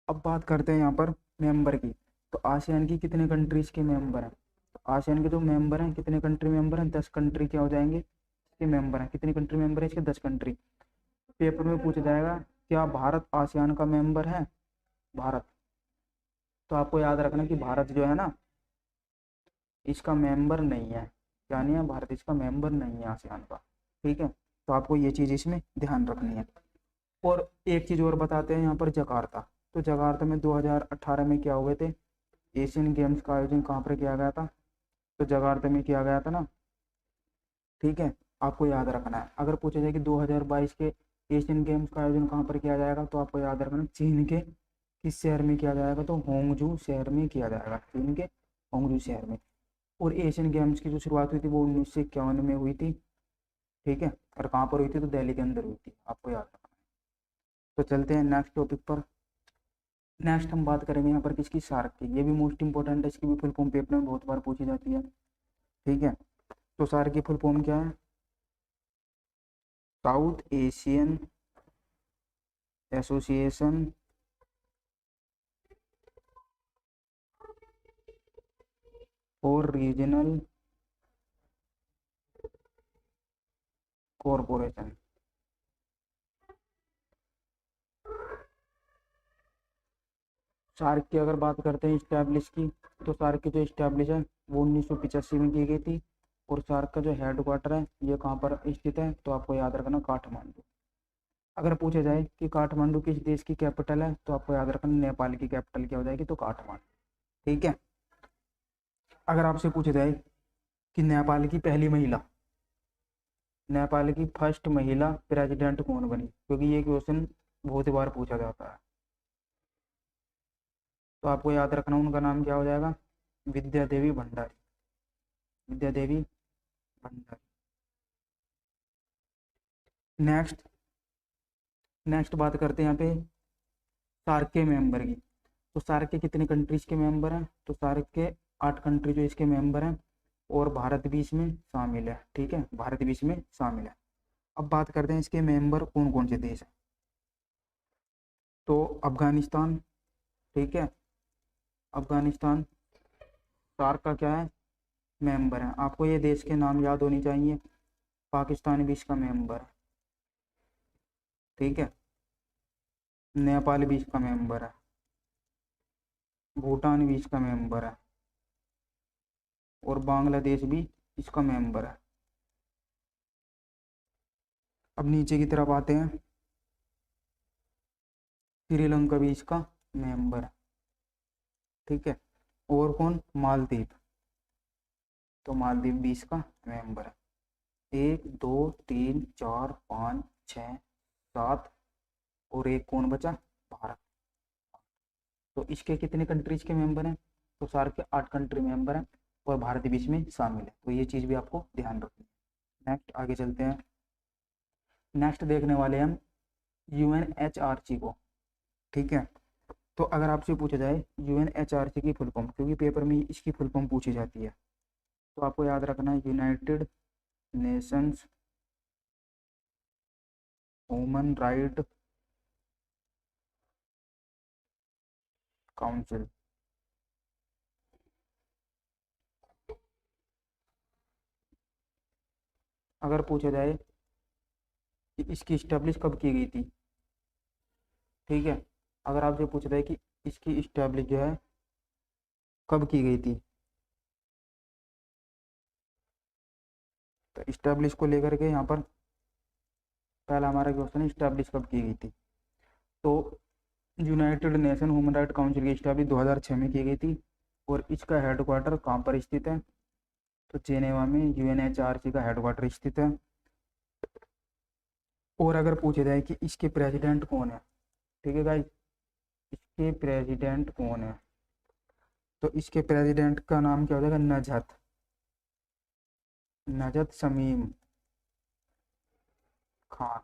अब बात करते हैं यहाँ पर मेंबर की। तो आसियान की कितने कंट्रीज के मेंबर हैं, तो आसियान के जो मेंबर हैं कितने कंट्री मेंबर हैं, 10 कंट्री क्या हो जाएंगे इसके मेंबर हैं। कितनी कंट्री मेंबर है इसके, 10 कंट्री। पेपर में पूछा जाएगा क्या भारत आसियान का मेंबर है, भारत। तो आपको याद रखना कि भारत जो है ना इसका मेंबर नहीं है, क्या नहीं है, भारत इसका मेंबर नहीं है आसियान का। ठीक है, तो आपको ये चीज़ इसमें ध्यान रखनी है। और एक चीज़ और बताते हैं यहाँ पर जकार्ता। तो जकार्ता में 2018 में क्या हुए थे, एशियन गेम्स का आयोजन कहाँ पर किया गया था, तो जकार्ता में किया गया था ना। ठीक है, आपको याद रखना है। अगर पूछा जाए कि 2022 के एशियन गेम्स का आयोजन कहाँ पर किया जाएगा, तो आपको याद रखना चीन के किस शहर में किया जाएगा, तो होंगजू शहर में किया जाएगा, चीन के होंगजू शहर में। और एशियन गेम्स की जो शुरुआत हुई थी वो 1951 में हुई थी। ठीक है, और कहाँ पर हुई थी, तो दिल्ली के अंदर हुई थी, आपको याद रखना है। तो चलते हैं नेक्स्ट टॉपिक पर। नेक्स्ट हम बात करेंगे यहाँ पर किसकी, सार्क की। ये भी मोस्ट इंपॉर्टेंट है, इसकी भी फुल फॉर्म पेपर में बहुत बार पूछी जाती है। ठीक है, तो सार्क की फुल फॉर्म क्या है, South Asian Association for Regional Corporation. SAARC की अगर बात करते हैं इस्टेब्लिश की, तो सार्क की जो इस्टेब्लिश है वो 1985 में की गई थी। और सार्क का जो हेड क्वार्टर है ये कहाँ पर स्थित है, तो आपको याद रखना काठमांडू। अगर पूछा जाए कि काठमांडू किस देश की कैपिटल है, तो आपको याद रखना नेपाल की कैपिटल क्या हो जाएगी, तो काठमांडू। ठीक है, अगर आपसे पूछा जाए कि नेपाल की पहली महिला, नेपाल की फर्स्ट महिला प्रेसिडेंट कौन बनी, क्योंकि ये क्वेश्चन बहुत बार पूछा जाता है, तो आपको याद रखना उनका नाम क्या हो जाएगा, विद्या देवी भंडारी, विद्या देवी भंडारी। नेक्स्ट नेक्स्ट बात करते हैं यहाँ पे सार्क के मेंबर की। तो सार्क के कितने कंट्रीज के मेंबर हैं, तो सार्क के 8 कंट्री जो इसके मेंबर हैं, और भारत भी इसमें शामिल है। ठीक है, भारत भी इसमें शामिल है। अब बात करते हैं इसके मेंबर कौन कौन से देश हैं, तो अफगानिस्तान। ठीक है, अफगानिस्तान सार्क का क्या है, मेंबर है। आपको ये देश के नाम याद होने चाहिए। पाकिस्तान भी इसका मेंबर है। ठीक है, नेपाल भी इसका मेंबर है, भूटान भी इसका मेंबर है, और बांग्लादेश भी इसका मेंबर है। अब नीचे की तरफ आते हैं, श्रीलंका भी इसका मेंबर है। ठीक है, और कौन, मालदीव, तो मालदीव भी इसका मेंबर है। 1 2 3 4 5 6 7, और एक कौन बचा, भारत। तो इसके कितने कंट्रीज के मेंबर हैं, तो सार्क के 8 कंट्री मेंबर हैं, और भारत भी इसमें शामिल है। तो ये चीज़ भी आपको ध्यान रखनी है। नेक्स्ट आगे चलते हैं। नेक्स्ट देखने वाले हम UNHRC को। ठीक है, तो अगर आपसे पूछा जाए UNHRC की फुल फॉर्म, क्योंकि पेपर में इसकी फुल फॉर्म पूछी जाती है, तो आपको याद रखना है United Nations human right council. अगर पूछा जाए कि इसकी इस्टेब्लिश कब की गई थी, ठीक है, अगर आपसे पूछा जाए कि इसकी इस्टेब्लिश जो है कब की गई थी, तो इस्टेब्लिश को लेकर के यहाँ पर पहला हमारा क्वेश्चन है इस्टेब्लिश कब की गई थी। तो United nation human right council की इस्टेब्लिश 2006 में की गई थी, और इसका हेडक्वार्टर कहाँ पर स्थित है, तो जेनेवा में UNHRC का हेडक्वार्टर स्थित है। और अगर पूछा जाए कि इसके प्रेसिडेंट कौन है, ठीक है गाइस, इसके प्रेसिडेंट कौन है, तो इसके प्रेसिडेंट का नाम क्या हो जाएगा, नजत शमीम खान।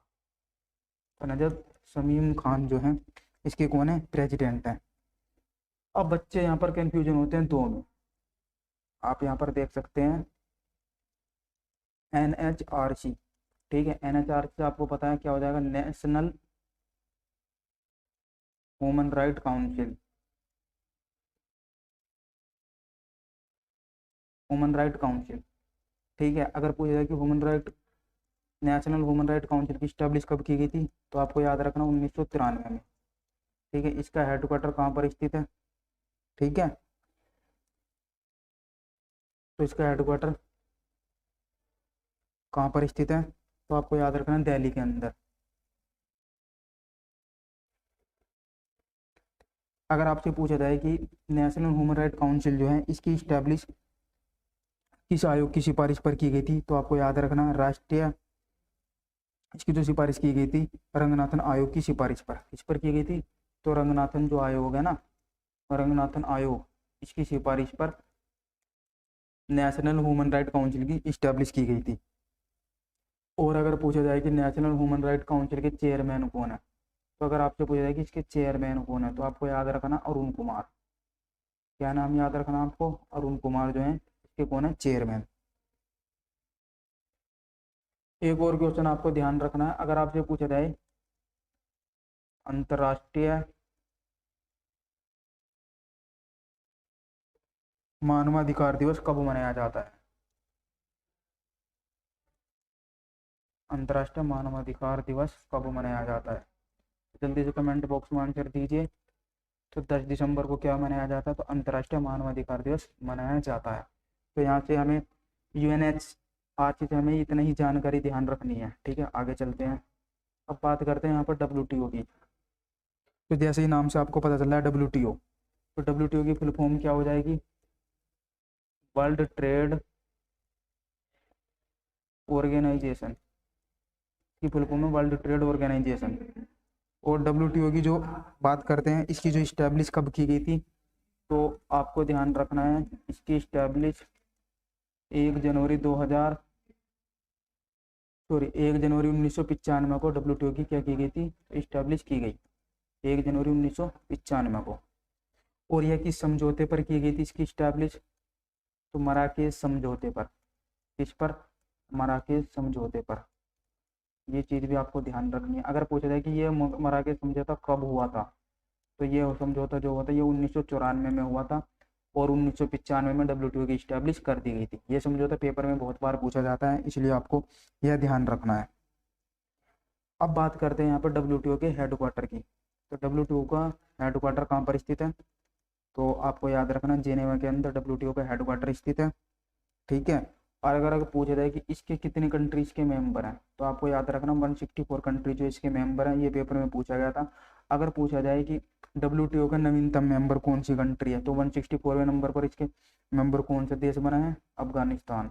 तो नजत शमीम खान जो है इसके कौन है, प्रेसिडेंट हैं। अब बच्चे यहाँ पर कंफ्यूजन होते हैं दो में, आप यहाँ पर देख सकते हैं NHRC। ठीक है, NHRC आपको पता है क्या हो जाएगा, national human right council, human right council. ठीक है, अगर पूछा जाए कि नेशनल ह्यूमन राइट काउंसिल की स्टैब्लिश कब की गई थी, तो आपको याद रखना 1993 में। ठीक है, इसका हेडक्वार्टर कहाँ पर स्थित है, ठीक है, तो इसका हेडक्वार्टर कहाँ पर स्थित है, तो आपको याद रखना दिल्ली के अंदर। अगर आपसे पूछा जाए कि नेशनल ह्यूमन राइट काउंसिल जो है इसकी स्टैब्लिश किस आयोग की सिफारिश पर की गई थी, तो आपको याद रखना राष्ट्रीय, इसकी जो सिफारिश की गई थी रंगनाथन आयोग की सिफारिश पर, इस पर की गई थी, तो रंगनाथन जो आयोग है ना, रंगनाथन आयोग, इसकी सिफारिश पर नेशनल ह्यूमन राइट काउंसिल की इस्टेब्लिश की गई थी। और अगर पूछा जाए कि नेशनल ह्यूमन राइट काउंसिल के चेयरमैन कौन है, तो अगर आपसे पूछा जाए कि इसके चेयरमैन कौन है, तो आपको याद रखना अरुण कुमार। क्या नाम याद रखना आपको, अरुण कुमार जो है इसके कौन है, चेयरमैन। एक और क्वेश्चन आपको ध्यान रखना है, अगर आपसे पूछा जाए अंतर्राष्ट्रीय मानवाधिकार दिवस कब मनाया जाता है, अंतर्राष्ट्रीय मानवाधिकार दिवस कब मनाया जाता है, जल्दी से कमेंट बॉक्स में आंसर दीजिए। तो 10 दिसंबर को क्या मनाया जाता है, तो अंतर्राष्ट्रीय मानवाधिकार दिवस मनाया जाता है। तो यहाँ से हमें UNHRC से हमें इतना ही जानकारी ध्यान रखनी है। ठीक है, आगे चलते हैं। अब बात करते हैं यहाँ पर WTO की। तो जैसे ही नाम से आपको पता चल रहा है WTO, तो WTO की फुल फॉर्म क्या हो जाएगी, वर्ल्ड ट्रेड ऑर्गेनाइजेशन की फुल फॉर्म है वर्ल्ड ट्रेड ऑर्गेनाइजेशन। और WTO की जो बात करते हैं, इसकी जो इस्टेब्लिश कब की गई थी, तो आपको ध्यान रखना है इसकी इस्टेब्लिश 1 जनवरी 1995 को WTO की क्या की गई थी, इस्टेब्लिश की गई 1 जनवरी 1995 को। और यह किस समझौते पर की गई थी इसकी इस्टेब्लिश, तो मराकेश समझौते पर। किस पर, मराकेश समझौते पर। ये चीज़ भी आपको ध्यान रखनी है। अगर पूछा जाए कि ये मराकेश समझौता कब हुआ था, तो ये समझौता जो हुआ था ये 1994 में हुआ था, और 1995 में WTO की इस्टेब्लिश कर दी गई थी। ये समझौता पेपर में बहुत बार पूछा जाता है, इसलिए आपको यह ध्यान रखना है। अब बात करते हैं यहाँ पर WTO के हेडक्वार्टर की। तो WTO का हेडक्वार्टर कहाँ पर स्थित है, तो आपको याद रखना जेनेवा के अंदर WTO का हेडक्वार्टर स्थित है। ठीक है, और अगर पूछा जाए कि इसके कितने कंट्रीज के मेंबर हैं, तो आपको याद रखना 164 कंट्री जो इसके मेंबर हैं, ये पेपर में पूछा गया था। अगर पूछा जाए कि WTO का नवीनतम मेंबर कौन सी कंट्री है, तो 164वें नंबर पर इसके मेंबर कौन से देश बना है, अफगानिस्तान।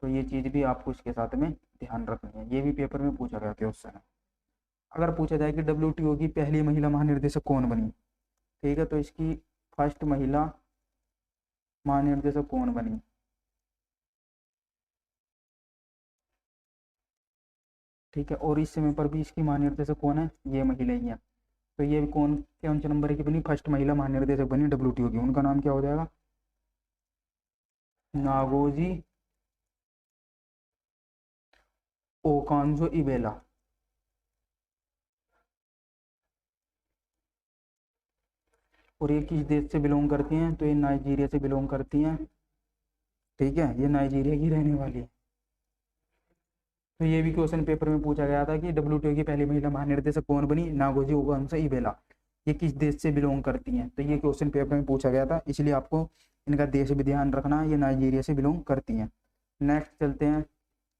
तो ये चीज़ भी आपको इसके साथ में ध्यान रखनी है, ये भी पेपर में पूछा गया क्वेश्चन है। अगर पूछा जाए कि WTO की पहली महिला महानिर्देशक कौन बनी, ठीक है, तो इसकी फर्स्ट महिला महानिर्देशक कौन बनी, ठीक है। और इस समय पर भी इसकी महानिर्देशक कौन है, ये महिला ही है। तो ये कौन से नंबर की बनी, फर्स्ट महिला महानिर्देशक बनी WTO की, उनका नाम क्या हो जाएगा, नागोजी ओकांजो इबेला। और ये किस देश से बिलोंग करती हैं, तो ये नाइजीरिया से बिलोंग करती हैं। ठीक है, ये नाइजीरिया की रहने वाली है। तो ये भी क्वेश्चन पेपर में पूछा गया था कि WTO की पहली महिला महानिर्देशक कौन बनी, नागोजी ओकांजो इबेला। ये किस देश से बिलोंग करती हैं, तो ये क्वेश्चन पेपर में पूछा गया था, इसलिए आपको इनका देश भी ध्यान रखना है, ये नाइजीरिया से बिलोंग करती हैं। नेक्स्ट चलते हैं,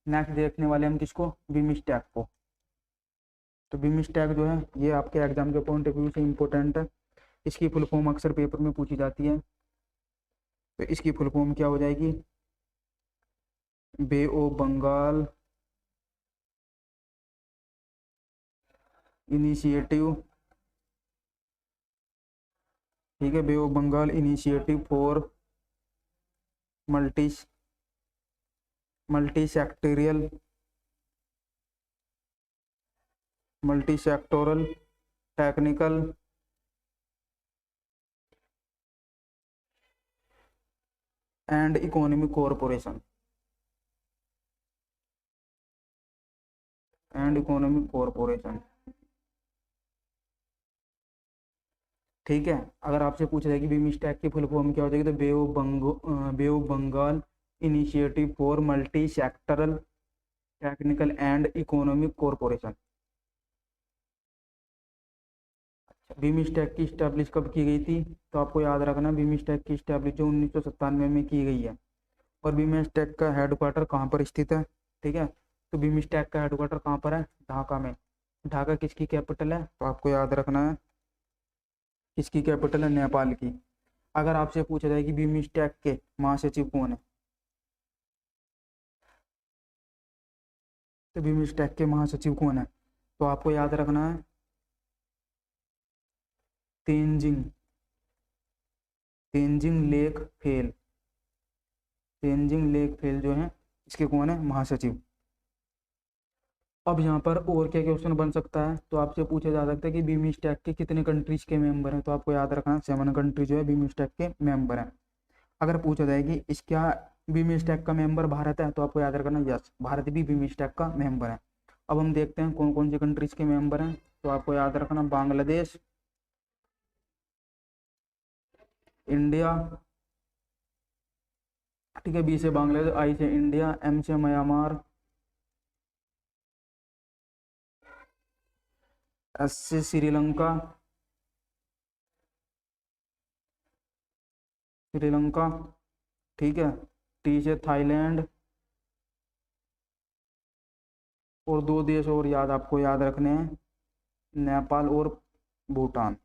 नेक्स्ट देखने वाले हम किसको, बिमस्टेक को। तो बिमस्टेक जो है ये आपके एग्जाम के पॉइंट ऑफ व्यू से इम्पोर्टेंट है। इसकी फुल फॉर्म अक्सर पेपर में पूछी जाती है। तो इसकी फुल फॉर्म क्या हो जाएगी, बे ऑफ बंगाल इनिशिएटिव। ठीक है, bay of Bengal initiative for multi sectoral technical and economic corporation ठीक है। अगर आपसे पूछा जाए कि बिमस्टेक की फुल फॉर्म क्या हो जाएगी, तो bay of Bengal initiative for multi sectoral technical and economic corporation. BIMSTEC की स्टैब्लिश कब की गई थी, तो आपको याद रखना बिमस्टेक की स्टैब्लिश जो 1997 में की गई है। और बिमस्टेक का हेडक्वार्टर कहाँ पर स्थित है, ठीक है। तो बिमस्टेक का हेडक्वार्टर कहाँ पर है, ढाका में। ढाका किसकी कैपिटल है, तो आपको याद रखना है किसकी कैपिटल है, नेपाल की। अगर आपसे पूछा जाए कि बिमस्टेक के महासचिव कौन है, तो बिमस्टेक के महासचिव कौन है, तो आपको याद रखना है Tenzing Tenzing lake fail. Tenzing lake fail जो है इसके कौन है, महासचिव। अब यहाँ पर और क्या क्वेश्चन बन सकता है, तो आपसे पूछा जा सकता है कि बिमस्टेक के कितने कंट्रीज के मेंबर हैं, तो आपको याद रखना 7 कंट्री जो है बिमस्टेक के मेंबर हैं। अगर पूछा जाए कि इसका बिमस्टेक का मेंबर भारत है, तो आपको याद रखना यस, भारत भी बिमस्टेक का मेंबर है। अब हम देखते हैं कौन कौन सी कंट्रीज के मेंबर हैं, तो आपको याद रखना बांग्लादेश, इंडिया, ठीक है, बी से बांग्लादेश, आई से इंडिया, एम से म्यांमार, एस से श्रीलंका, ठीक है, टी से थाईलैंड, और 2 देश और आपको याद रखने हैं, नेपाल और भूटान।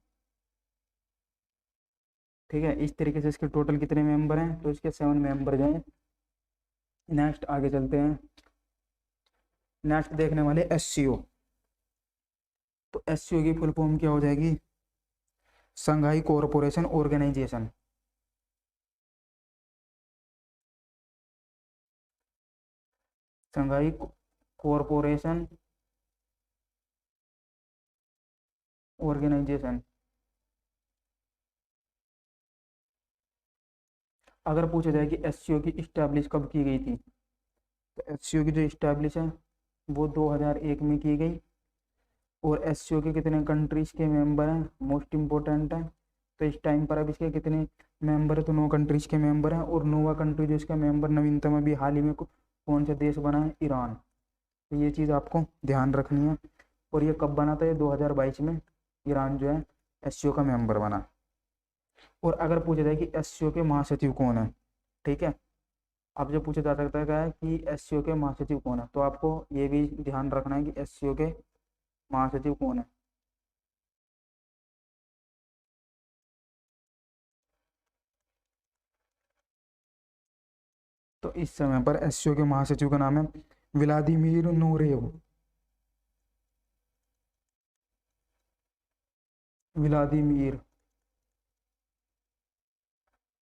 ठीक है, इस तरीके से इसके टोटल कितने मेंबर हैं, तो इसके 7 मेंबर हैं। नेक्स्ट आगे चलते हैं, नेक्स्ट देखने वाले SCO। तो SCO की फुल फॉर्म क्या हो जाएगी, संघाई कोऑपरेशन ऑर्गेनाइजेशन। संघाई कोऑपरेशन ऑर्गेनाइजेशन। अगर पूछा जाए कि SCO की इस्टेब्लिश कब की गई थी, तो SCO की जो इस्टेब्लिश है वो 2001 में की गई। और SCO के कितने कंट्रीज के मेंबर हैं, मोस्ट इम्पोर्टेंट है। तो इस टाइम पर अब इसके कितने मेंबर है, तो 9 कंट्रीज के मेंबर हैं। और 9वां कंट्री जो इसका मेंबर नवीनतम अभी हाल ही में कौन सा देश बना है, ईरान। तो ये चीज़ आपको ध्यान रखनी है। और ये कब बना था, ये 2022 में ईरान जो है SCO का मेंबर बना। और अगर पूछा जाए कि SCO के महासचिव कौन है, ठीक है, आपसे पूछा जा सकता है कि SCO के महासचिव कौन है, तो आपको ये भी ध्यान रखना है कि SCO के महासचिव कौन है। तो इस समय पर SCO के महासचिव का नाम है व्लादिमीर नोरेव। व्लादिमीर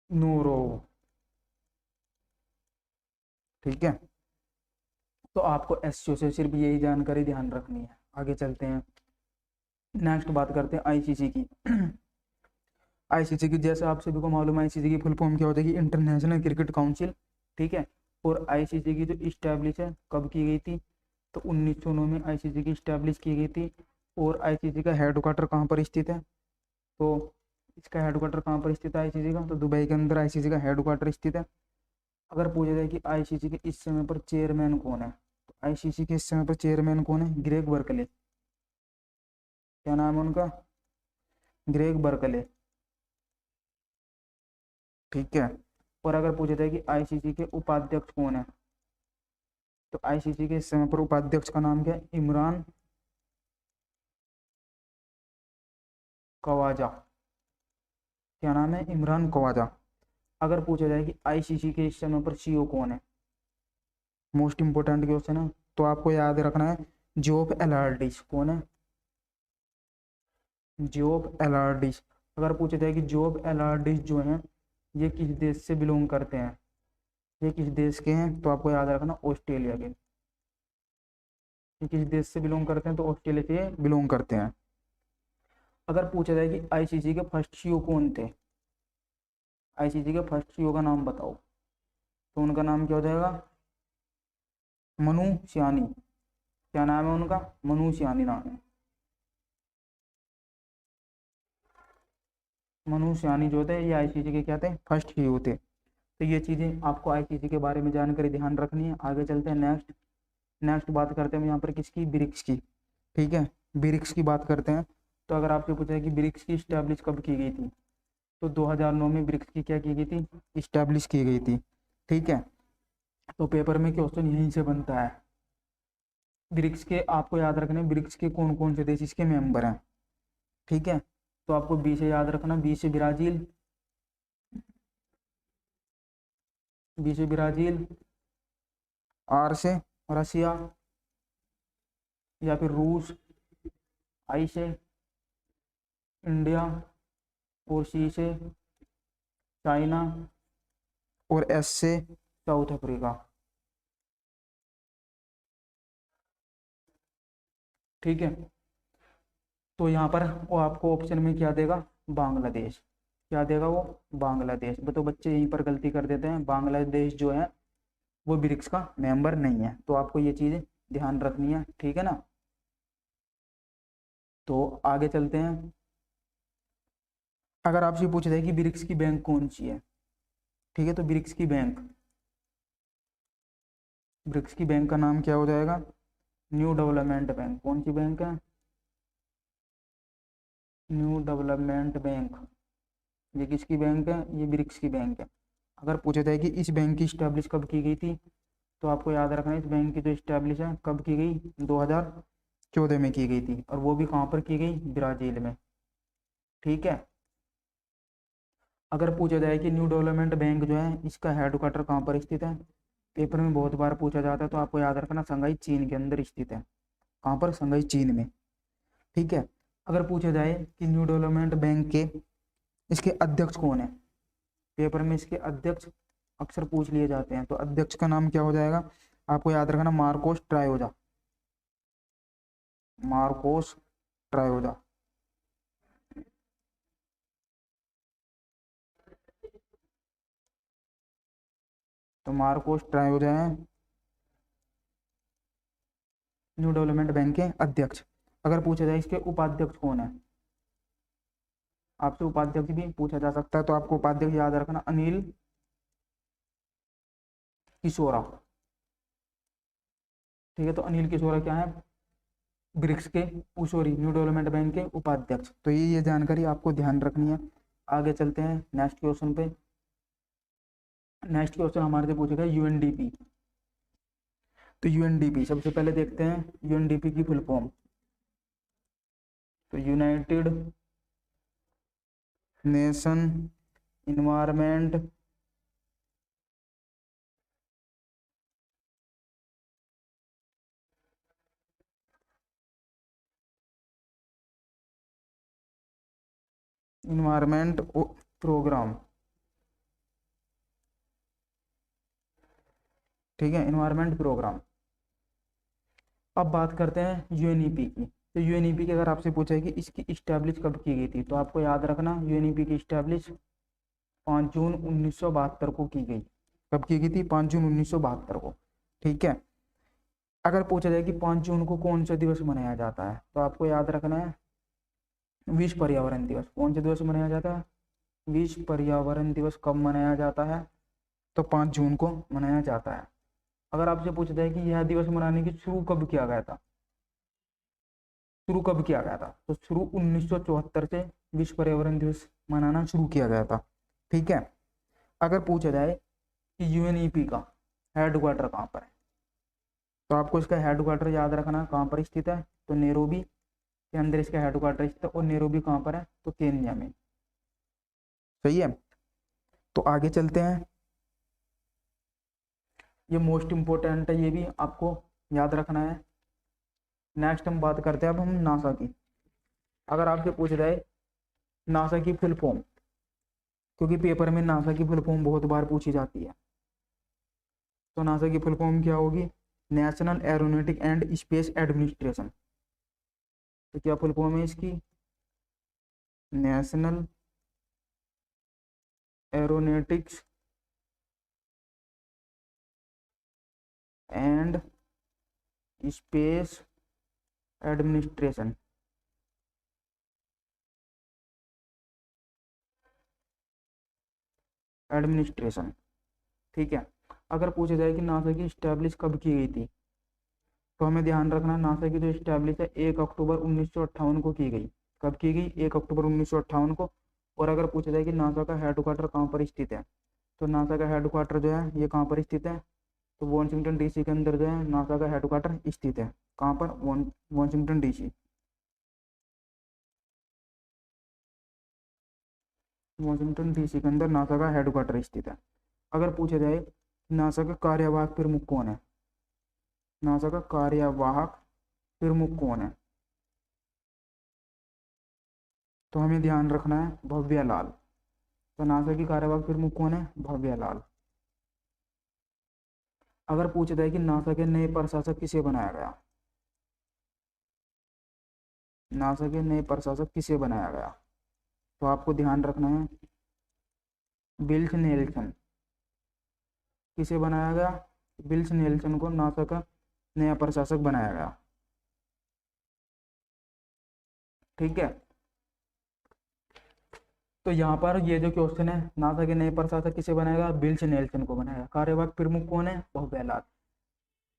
नोरोव, ठीक है। तो आपको एससीओ से सिर्फ यही जानकारी ध्यान रखनी है। आगे चलते हैं, नेक्स्ट बात करते हैं आईसीसी की। आईसीसी की जैसे आप सभी को मालूम है, आईसीसी की फुल फॉर्म क्या होता है कि इंटरनेशनल क्रिकेट काउंसिल, ठीक है। और आईसीसी की जो इस्टेब्लिश है कब की गई थी, तो 1909 में आईसीसी की इस्टेब्लिश की गई थी। और आईसीसी का हेडक्वार्टर कहाँ पर स्थित है, तो इसका हेडक्वार्टर कहाँ पर स्थित है आईसीसी का, तो दुबई के अंदर आईसीसी का हेडक्वार्टर स्थित है। अगर पूछा जाए कि आईसीसी के इस समय पर चेयरमैन कौन है, तो आईसीसी के इस समय पर चेयरमैन कौन है, ग्रेग बर्कले। क्या नाम है उनका, ग्रेग बर्कले, ठीक है। और अगर पूछा जाए कि आईसीसी के उपाध्यक्ष कौन है, तो आईसीसी के इस समय पर उपाध्यक्ष का नाम क्या है, इमरान कवाजा। क्या नाम है, इमरान कवाजा। अगर पूछा जाए कि आईसीसी के इस समय पर सीईओ कौन है, मोस्ट इंपोर्टेंट क्वेश्चन है, तो आपको याद रखना है जॉब एलार्डिस। कौन है, जॉब एलार्डिस। अगर पूछा जाए कि जॉब एलार्डिस जो है ये किस देश से बिलोंग करते हैं, ये किस देश के हैं, तो आपको याद रखना ऑस्ट्रेलिया के। ये किस देश से बिलोंग करते हैं, तो ऑस्ट्रेलिया से बिलोंग करते हैं। अगर पूछा जाए कि आईसीसी के फर्स्ट सीईओ कौन थे, आईसीसी के फर्स्ट सीईओ का नाम बताओ, तो उनका नाम क्या हो जाएगा, मनु सियानी। क्या नाम है उनका, मनु सियानी नाम है। मनु सियानी जो थे ये आईसीसी के क्या थे, फर्स्ट सीईओ थे। तो ये चीज़ें आपको आईसीसी के बारे में जानकारी ध्यान रखनी है। आगे चलते हैं, नेक्स्ट नेक्स्ट बात करते हैं हम यहाँ पर किसकी, ब्रिक्स की, ठीक है। ब्रिक्स की बात करते हैं। तो अगर आपसे पूछा है कि ब्रिक्स की इस्टेब्लिश कब की गई थी, तो 2009 में ब्रिक्स की क्या की गई थी, इस्टेब्लिश की गई थी, ठीक है। तो पेपर में क्वेश्चन यहीं से बनता है। ब्रिक्स के आपको याद रखना है ब्रिक्स के कौन कौन से देश इसके मेंबर हैं, ठीक है। तो आपको बी से याद रखना, बी से ब्राजील, बी से ब्राजील, आर से रसिया या फिर रूस, आई से इंडिया, और सी से चाइना, और एस से साउथ अफ्रीका, ठीक है। तो यहाँ पर वो आपको ऑप्शन में क्या देगा, बांग्लादेश। क्या देगा वो, बांग्लादेश। तो बच्चे यहीं पर गलती कर देते हैं, बांग्लादेश जो है वो ब्रिक्स का मेंबर नहीं है। तो आपको ये चीज़ ध्यान रखनी है, ठीक है ना। तो आगे चलते हैं। अगर आपसे पूछा जाए कि ब्रिक्स की बैंक कौन सी है, ठीक है, तो ब्रिक्स की बैंक, ब्रिक्स की बैंक का नाम क्या हो जाएगा, न्यू डेवलपमेंट बैंक। कौन सी बैंक है, न्यू डेवलपमेंट बैंक। ये किसकी बैंक है, ये ब्रिक्स की बैंक है। अगर पूछा जाए कि इस बैंक की स्टैब्लिश कब की गई थी, तो आपको याद रखना है इस बैंक की जो स्टैब्लिश है कब की गई, 2014 में की गई थी। और वो भी कहाँ पर की गई, ब्राज़ील में, ठीक है। अगर पूछा जाए कि न्यू डेवलपमेंट बैंक जो है इसका हेडक्वार्टर कहाँ पर स्थित है, पेपर में बहुत बार पूछा जाता है, तो आपको याद रखना शंघाई चीन के अंदर स्थित है। कहाँ पर, शंघाई चीन में, ठीक है। अगर पूछा जाए कि न्यू डेवलपमेंट बैंक के इसके अध्यक्ष कौन है, पेपर में इसके अध्यक्ष अक्सर पूछ लिए जाते हैं, तो अध्यक्ष का नाम क्या हो जाएगा, आपको याद रखना मार्कोस ट्रायोजा, मार्कोस ट्रायोजा, तो मार्कोस ट्रायोजा है न्यू डेवलपमेंट बैंक के अध्यक्ष। अगर पूछा जाए इसके उपाध्यक्ष कौन है, आपसे उपाध्यक्ष भी पूछा जा सकता है, तो आपको उपाध्यक्ष याद रखना अनिल किशोरा, ठीक है। तो अनिल किशोरा क्या है, ब्रिक्स के सॉरी न्यू डेवलपमेंट बैंक के उपाध्यक्ष। तो ये जानकारी आपको ध्यान रखनी है। आगे चलते हैं नेक्स्ट क्वेश्चन पे। नेक्स्ट क्वेश्चन हमारे से पूछेगा यूएनडीपी। तो यूएनडीपी सबसे पहले देखते हैं यूएनडीपी की फुल फॉर्म। तो United Nation Environment Environment Programme, ठीक है, इन्वायरमेंट प्रोग्राम। अब बात करते हैं यूएनईपी की। तो यूएनईपी की अगर आपसे पूछा है कि इसकी इस्टेब्लिश कब की गई थी, तो आपको याद रखना यूएनईपी की इस्टेब्लिश 5 जून 1972 को की गई। कब की गई थी? 5 जून 1972 को। ठीक है। अगर पूछा जाए कि 5 जून को कौन सा दिवस मनाया जाता है, तो आपको याद रखना है विश्व पर्यावरण दिवस। कौन सा दिवस मनाया जाता है? विश्व पर्यावरण दिवस कब मनाया जाता है? तो 5 जून को मनाया जाता है। अगर आपसे पूछा जाए कि यह दिवस मनाने की शुरू कब किया गया था, शुरू कब किया गया था, तो शुरू 1974 से विश्व पर्यावरण दिवस मनाना शुरू किया गया था। ठीक है। अगर पूछा जाए कि यूएनईपी का हेडक्वार्टर कहाँ पर है, तो आपको इसका हेडक्वार्टर याद रखना कहाँ पर स्थित है, तो नैरोबी के अंदर इसका हेडक्वार्टर स्थित है। और नैरोबी कहाँ पर है? तो केन्या में। सही है। तो आगे चलते हैं, ये मोस्ट इंपोर्टेंट है, ये भी आपको याद रखना है। नेक्स्ट हम बात करते हैं अब हम नासा की। अगर आपसे पूछ जाए नासा की फुल फॉर्म, क्योंकि पेपर में नासा की फुल फॉर्म बहुत बार पूछी जाती है, तो नासा की फुल फॉर्म क्या होगी? National aeronautic and space administration. तो क्या फुल फॉर्म है इसकी? National aeronautics and space administration. Administration. ठीक है। अगर पूछा जाए कि नासा की स्टैब्लिश कब की गई थी, तो हमें ध्यान रखना नासा की जो स्टैब्लिश है 1 अक्टूबर 1958 को की गई। कब की गई? 1 अक्टूबर 1958 को। और अगर पूछा जाए कि नासा का हेडक्वार्टर कहाँ पर स्थित है, तो नासा का हेडक्वार्टर जो है ये कहाँ पर स्थित है, तो वॉशिंगटन डीसी के अंदर जो है नासा का हेडक्वार्टर स्थित है। कहाँ पर? Washington DC. वॉशिंगटन डीसी के अंदर नासा का हेडक्वार्टर स्थित है। अगर पूछा जाए नासा का कार्यवाहक प्रमुख कौन है, नासा का कार्यवाहक प्रमुख कौन है, तो हमें ध्यान रखना है भव्या लाल। तो नासा की कार्यवाहक प्रमुख कौन है? भव्या लाल। अगर पूछा जाए कि नासा के नए प्रशासक किसे बनाया गया, नासा के नए प्रशासक किसे बनाया गया, तो आपको ध्यान रखना है बिल्स नेल्सन। किसे बनाया गया? बिल्स नेल्सन को नासा का नया प्रशासक बनाया गया। ठीक है। तो यहाँ पर ये जो क्वेश्चन है, नासा के नए प्रशासक किसे बनाएगा? बिल्स नेल्सन को बनाएगा। कार्यवाहक प्रमुख कौन है? भव्या लाल।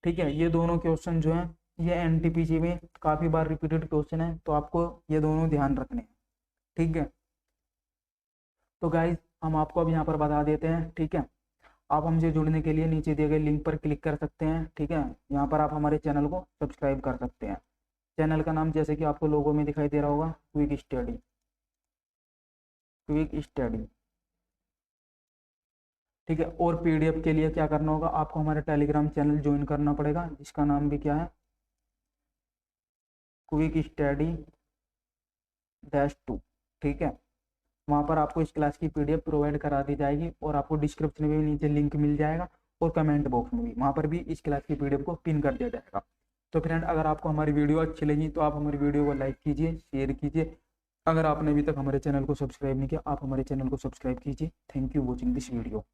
ठीक है। ये दोनों क्वेश्चन जो हैं ये एनटीपीसी में काफी बार रिपीटेड क्वेश्चन है, तो आपको ये दोनों ध्यान रखने हैं। ठीक है। तो गाइज हम आपको अब यहाँ पर बता देते हैं। ठीक है। आप हमसे जुड़ने के लिए नीचे दिए गए लिंक पर क्लिक कर सकते हैं। ठीक है। यहाँ पर आप हमारे चैनल को सब्सक्राइब कर सकते हैं। चैनल का नाम जैसे कि आपको लोगो में दिखाई दे रहा होगा, क्विक स्टडी। Quick study. ठीक है। और पीडीएफ के लिए क्या करना होगा, आपको हमारे टेलीग्राम चैनल ज्वाइन करना पड़ेगा, जिसका नाम भी क्या है? Quick study -2। ठीक है। वहाँ पर आपको इस क्लास की पीडीएफ प्रोवाइड करा दी जाएगी, और आपको डिस्क्रिप्शन में भी नीचे लिंक मिल जाएगा, और कमेंट बॉक्स में भी वहाँ पर भी इस क्लास की पीडीएफ को पिन कर दिया जाएगा। तो फ्रेंड, अगर आपको हमारी वीडियो अच्छी लगी तो आप हमारी वीडियो को लाइक कीजिए, शेयर कीजिए। अगर आपने अभी तक हमारे चैनल को सब्सक्राइब नहीं किया, आप हमारे चैनल को सब्सक्राइब कीजिए। Thank you watching this video.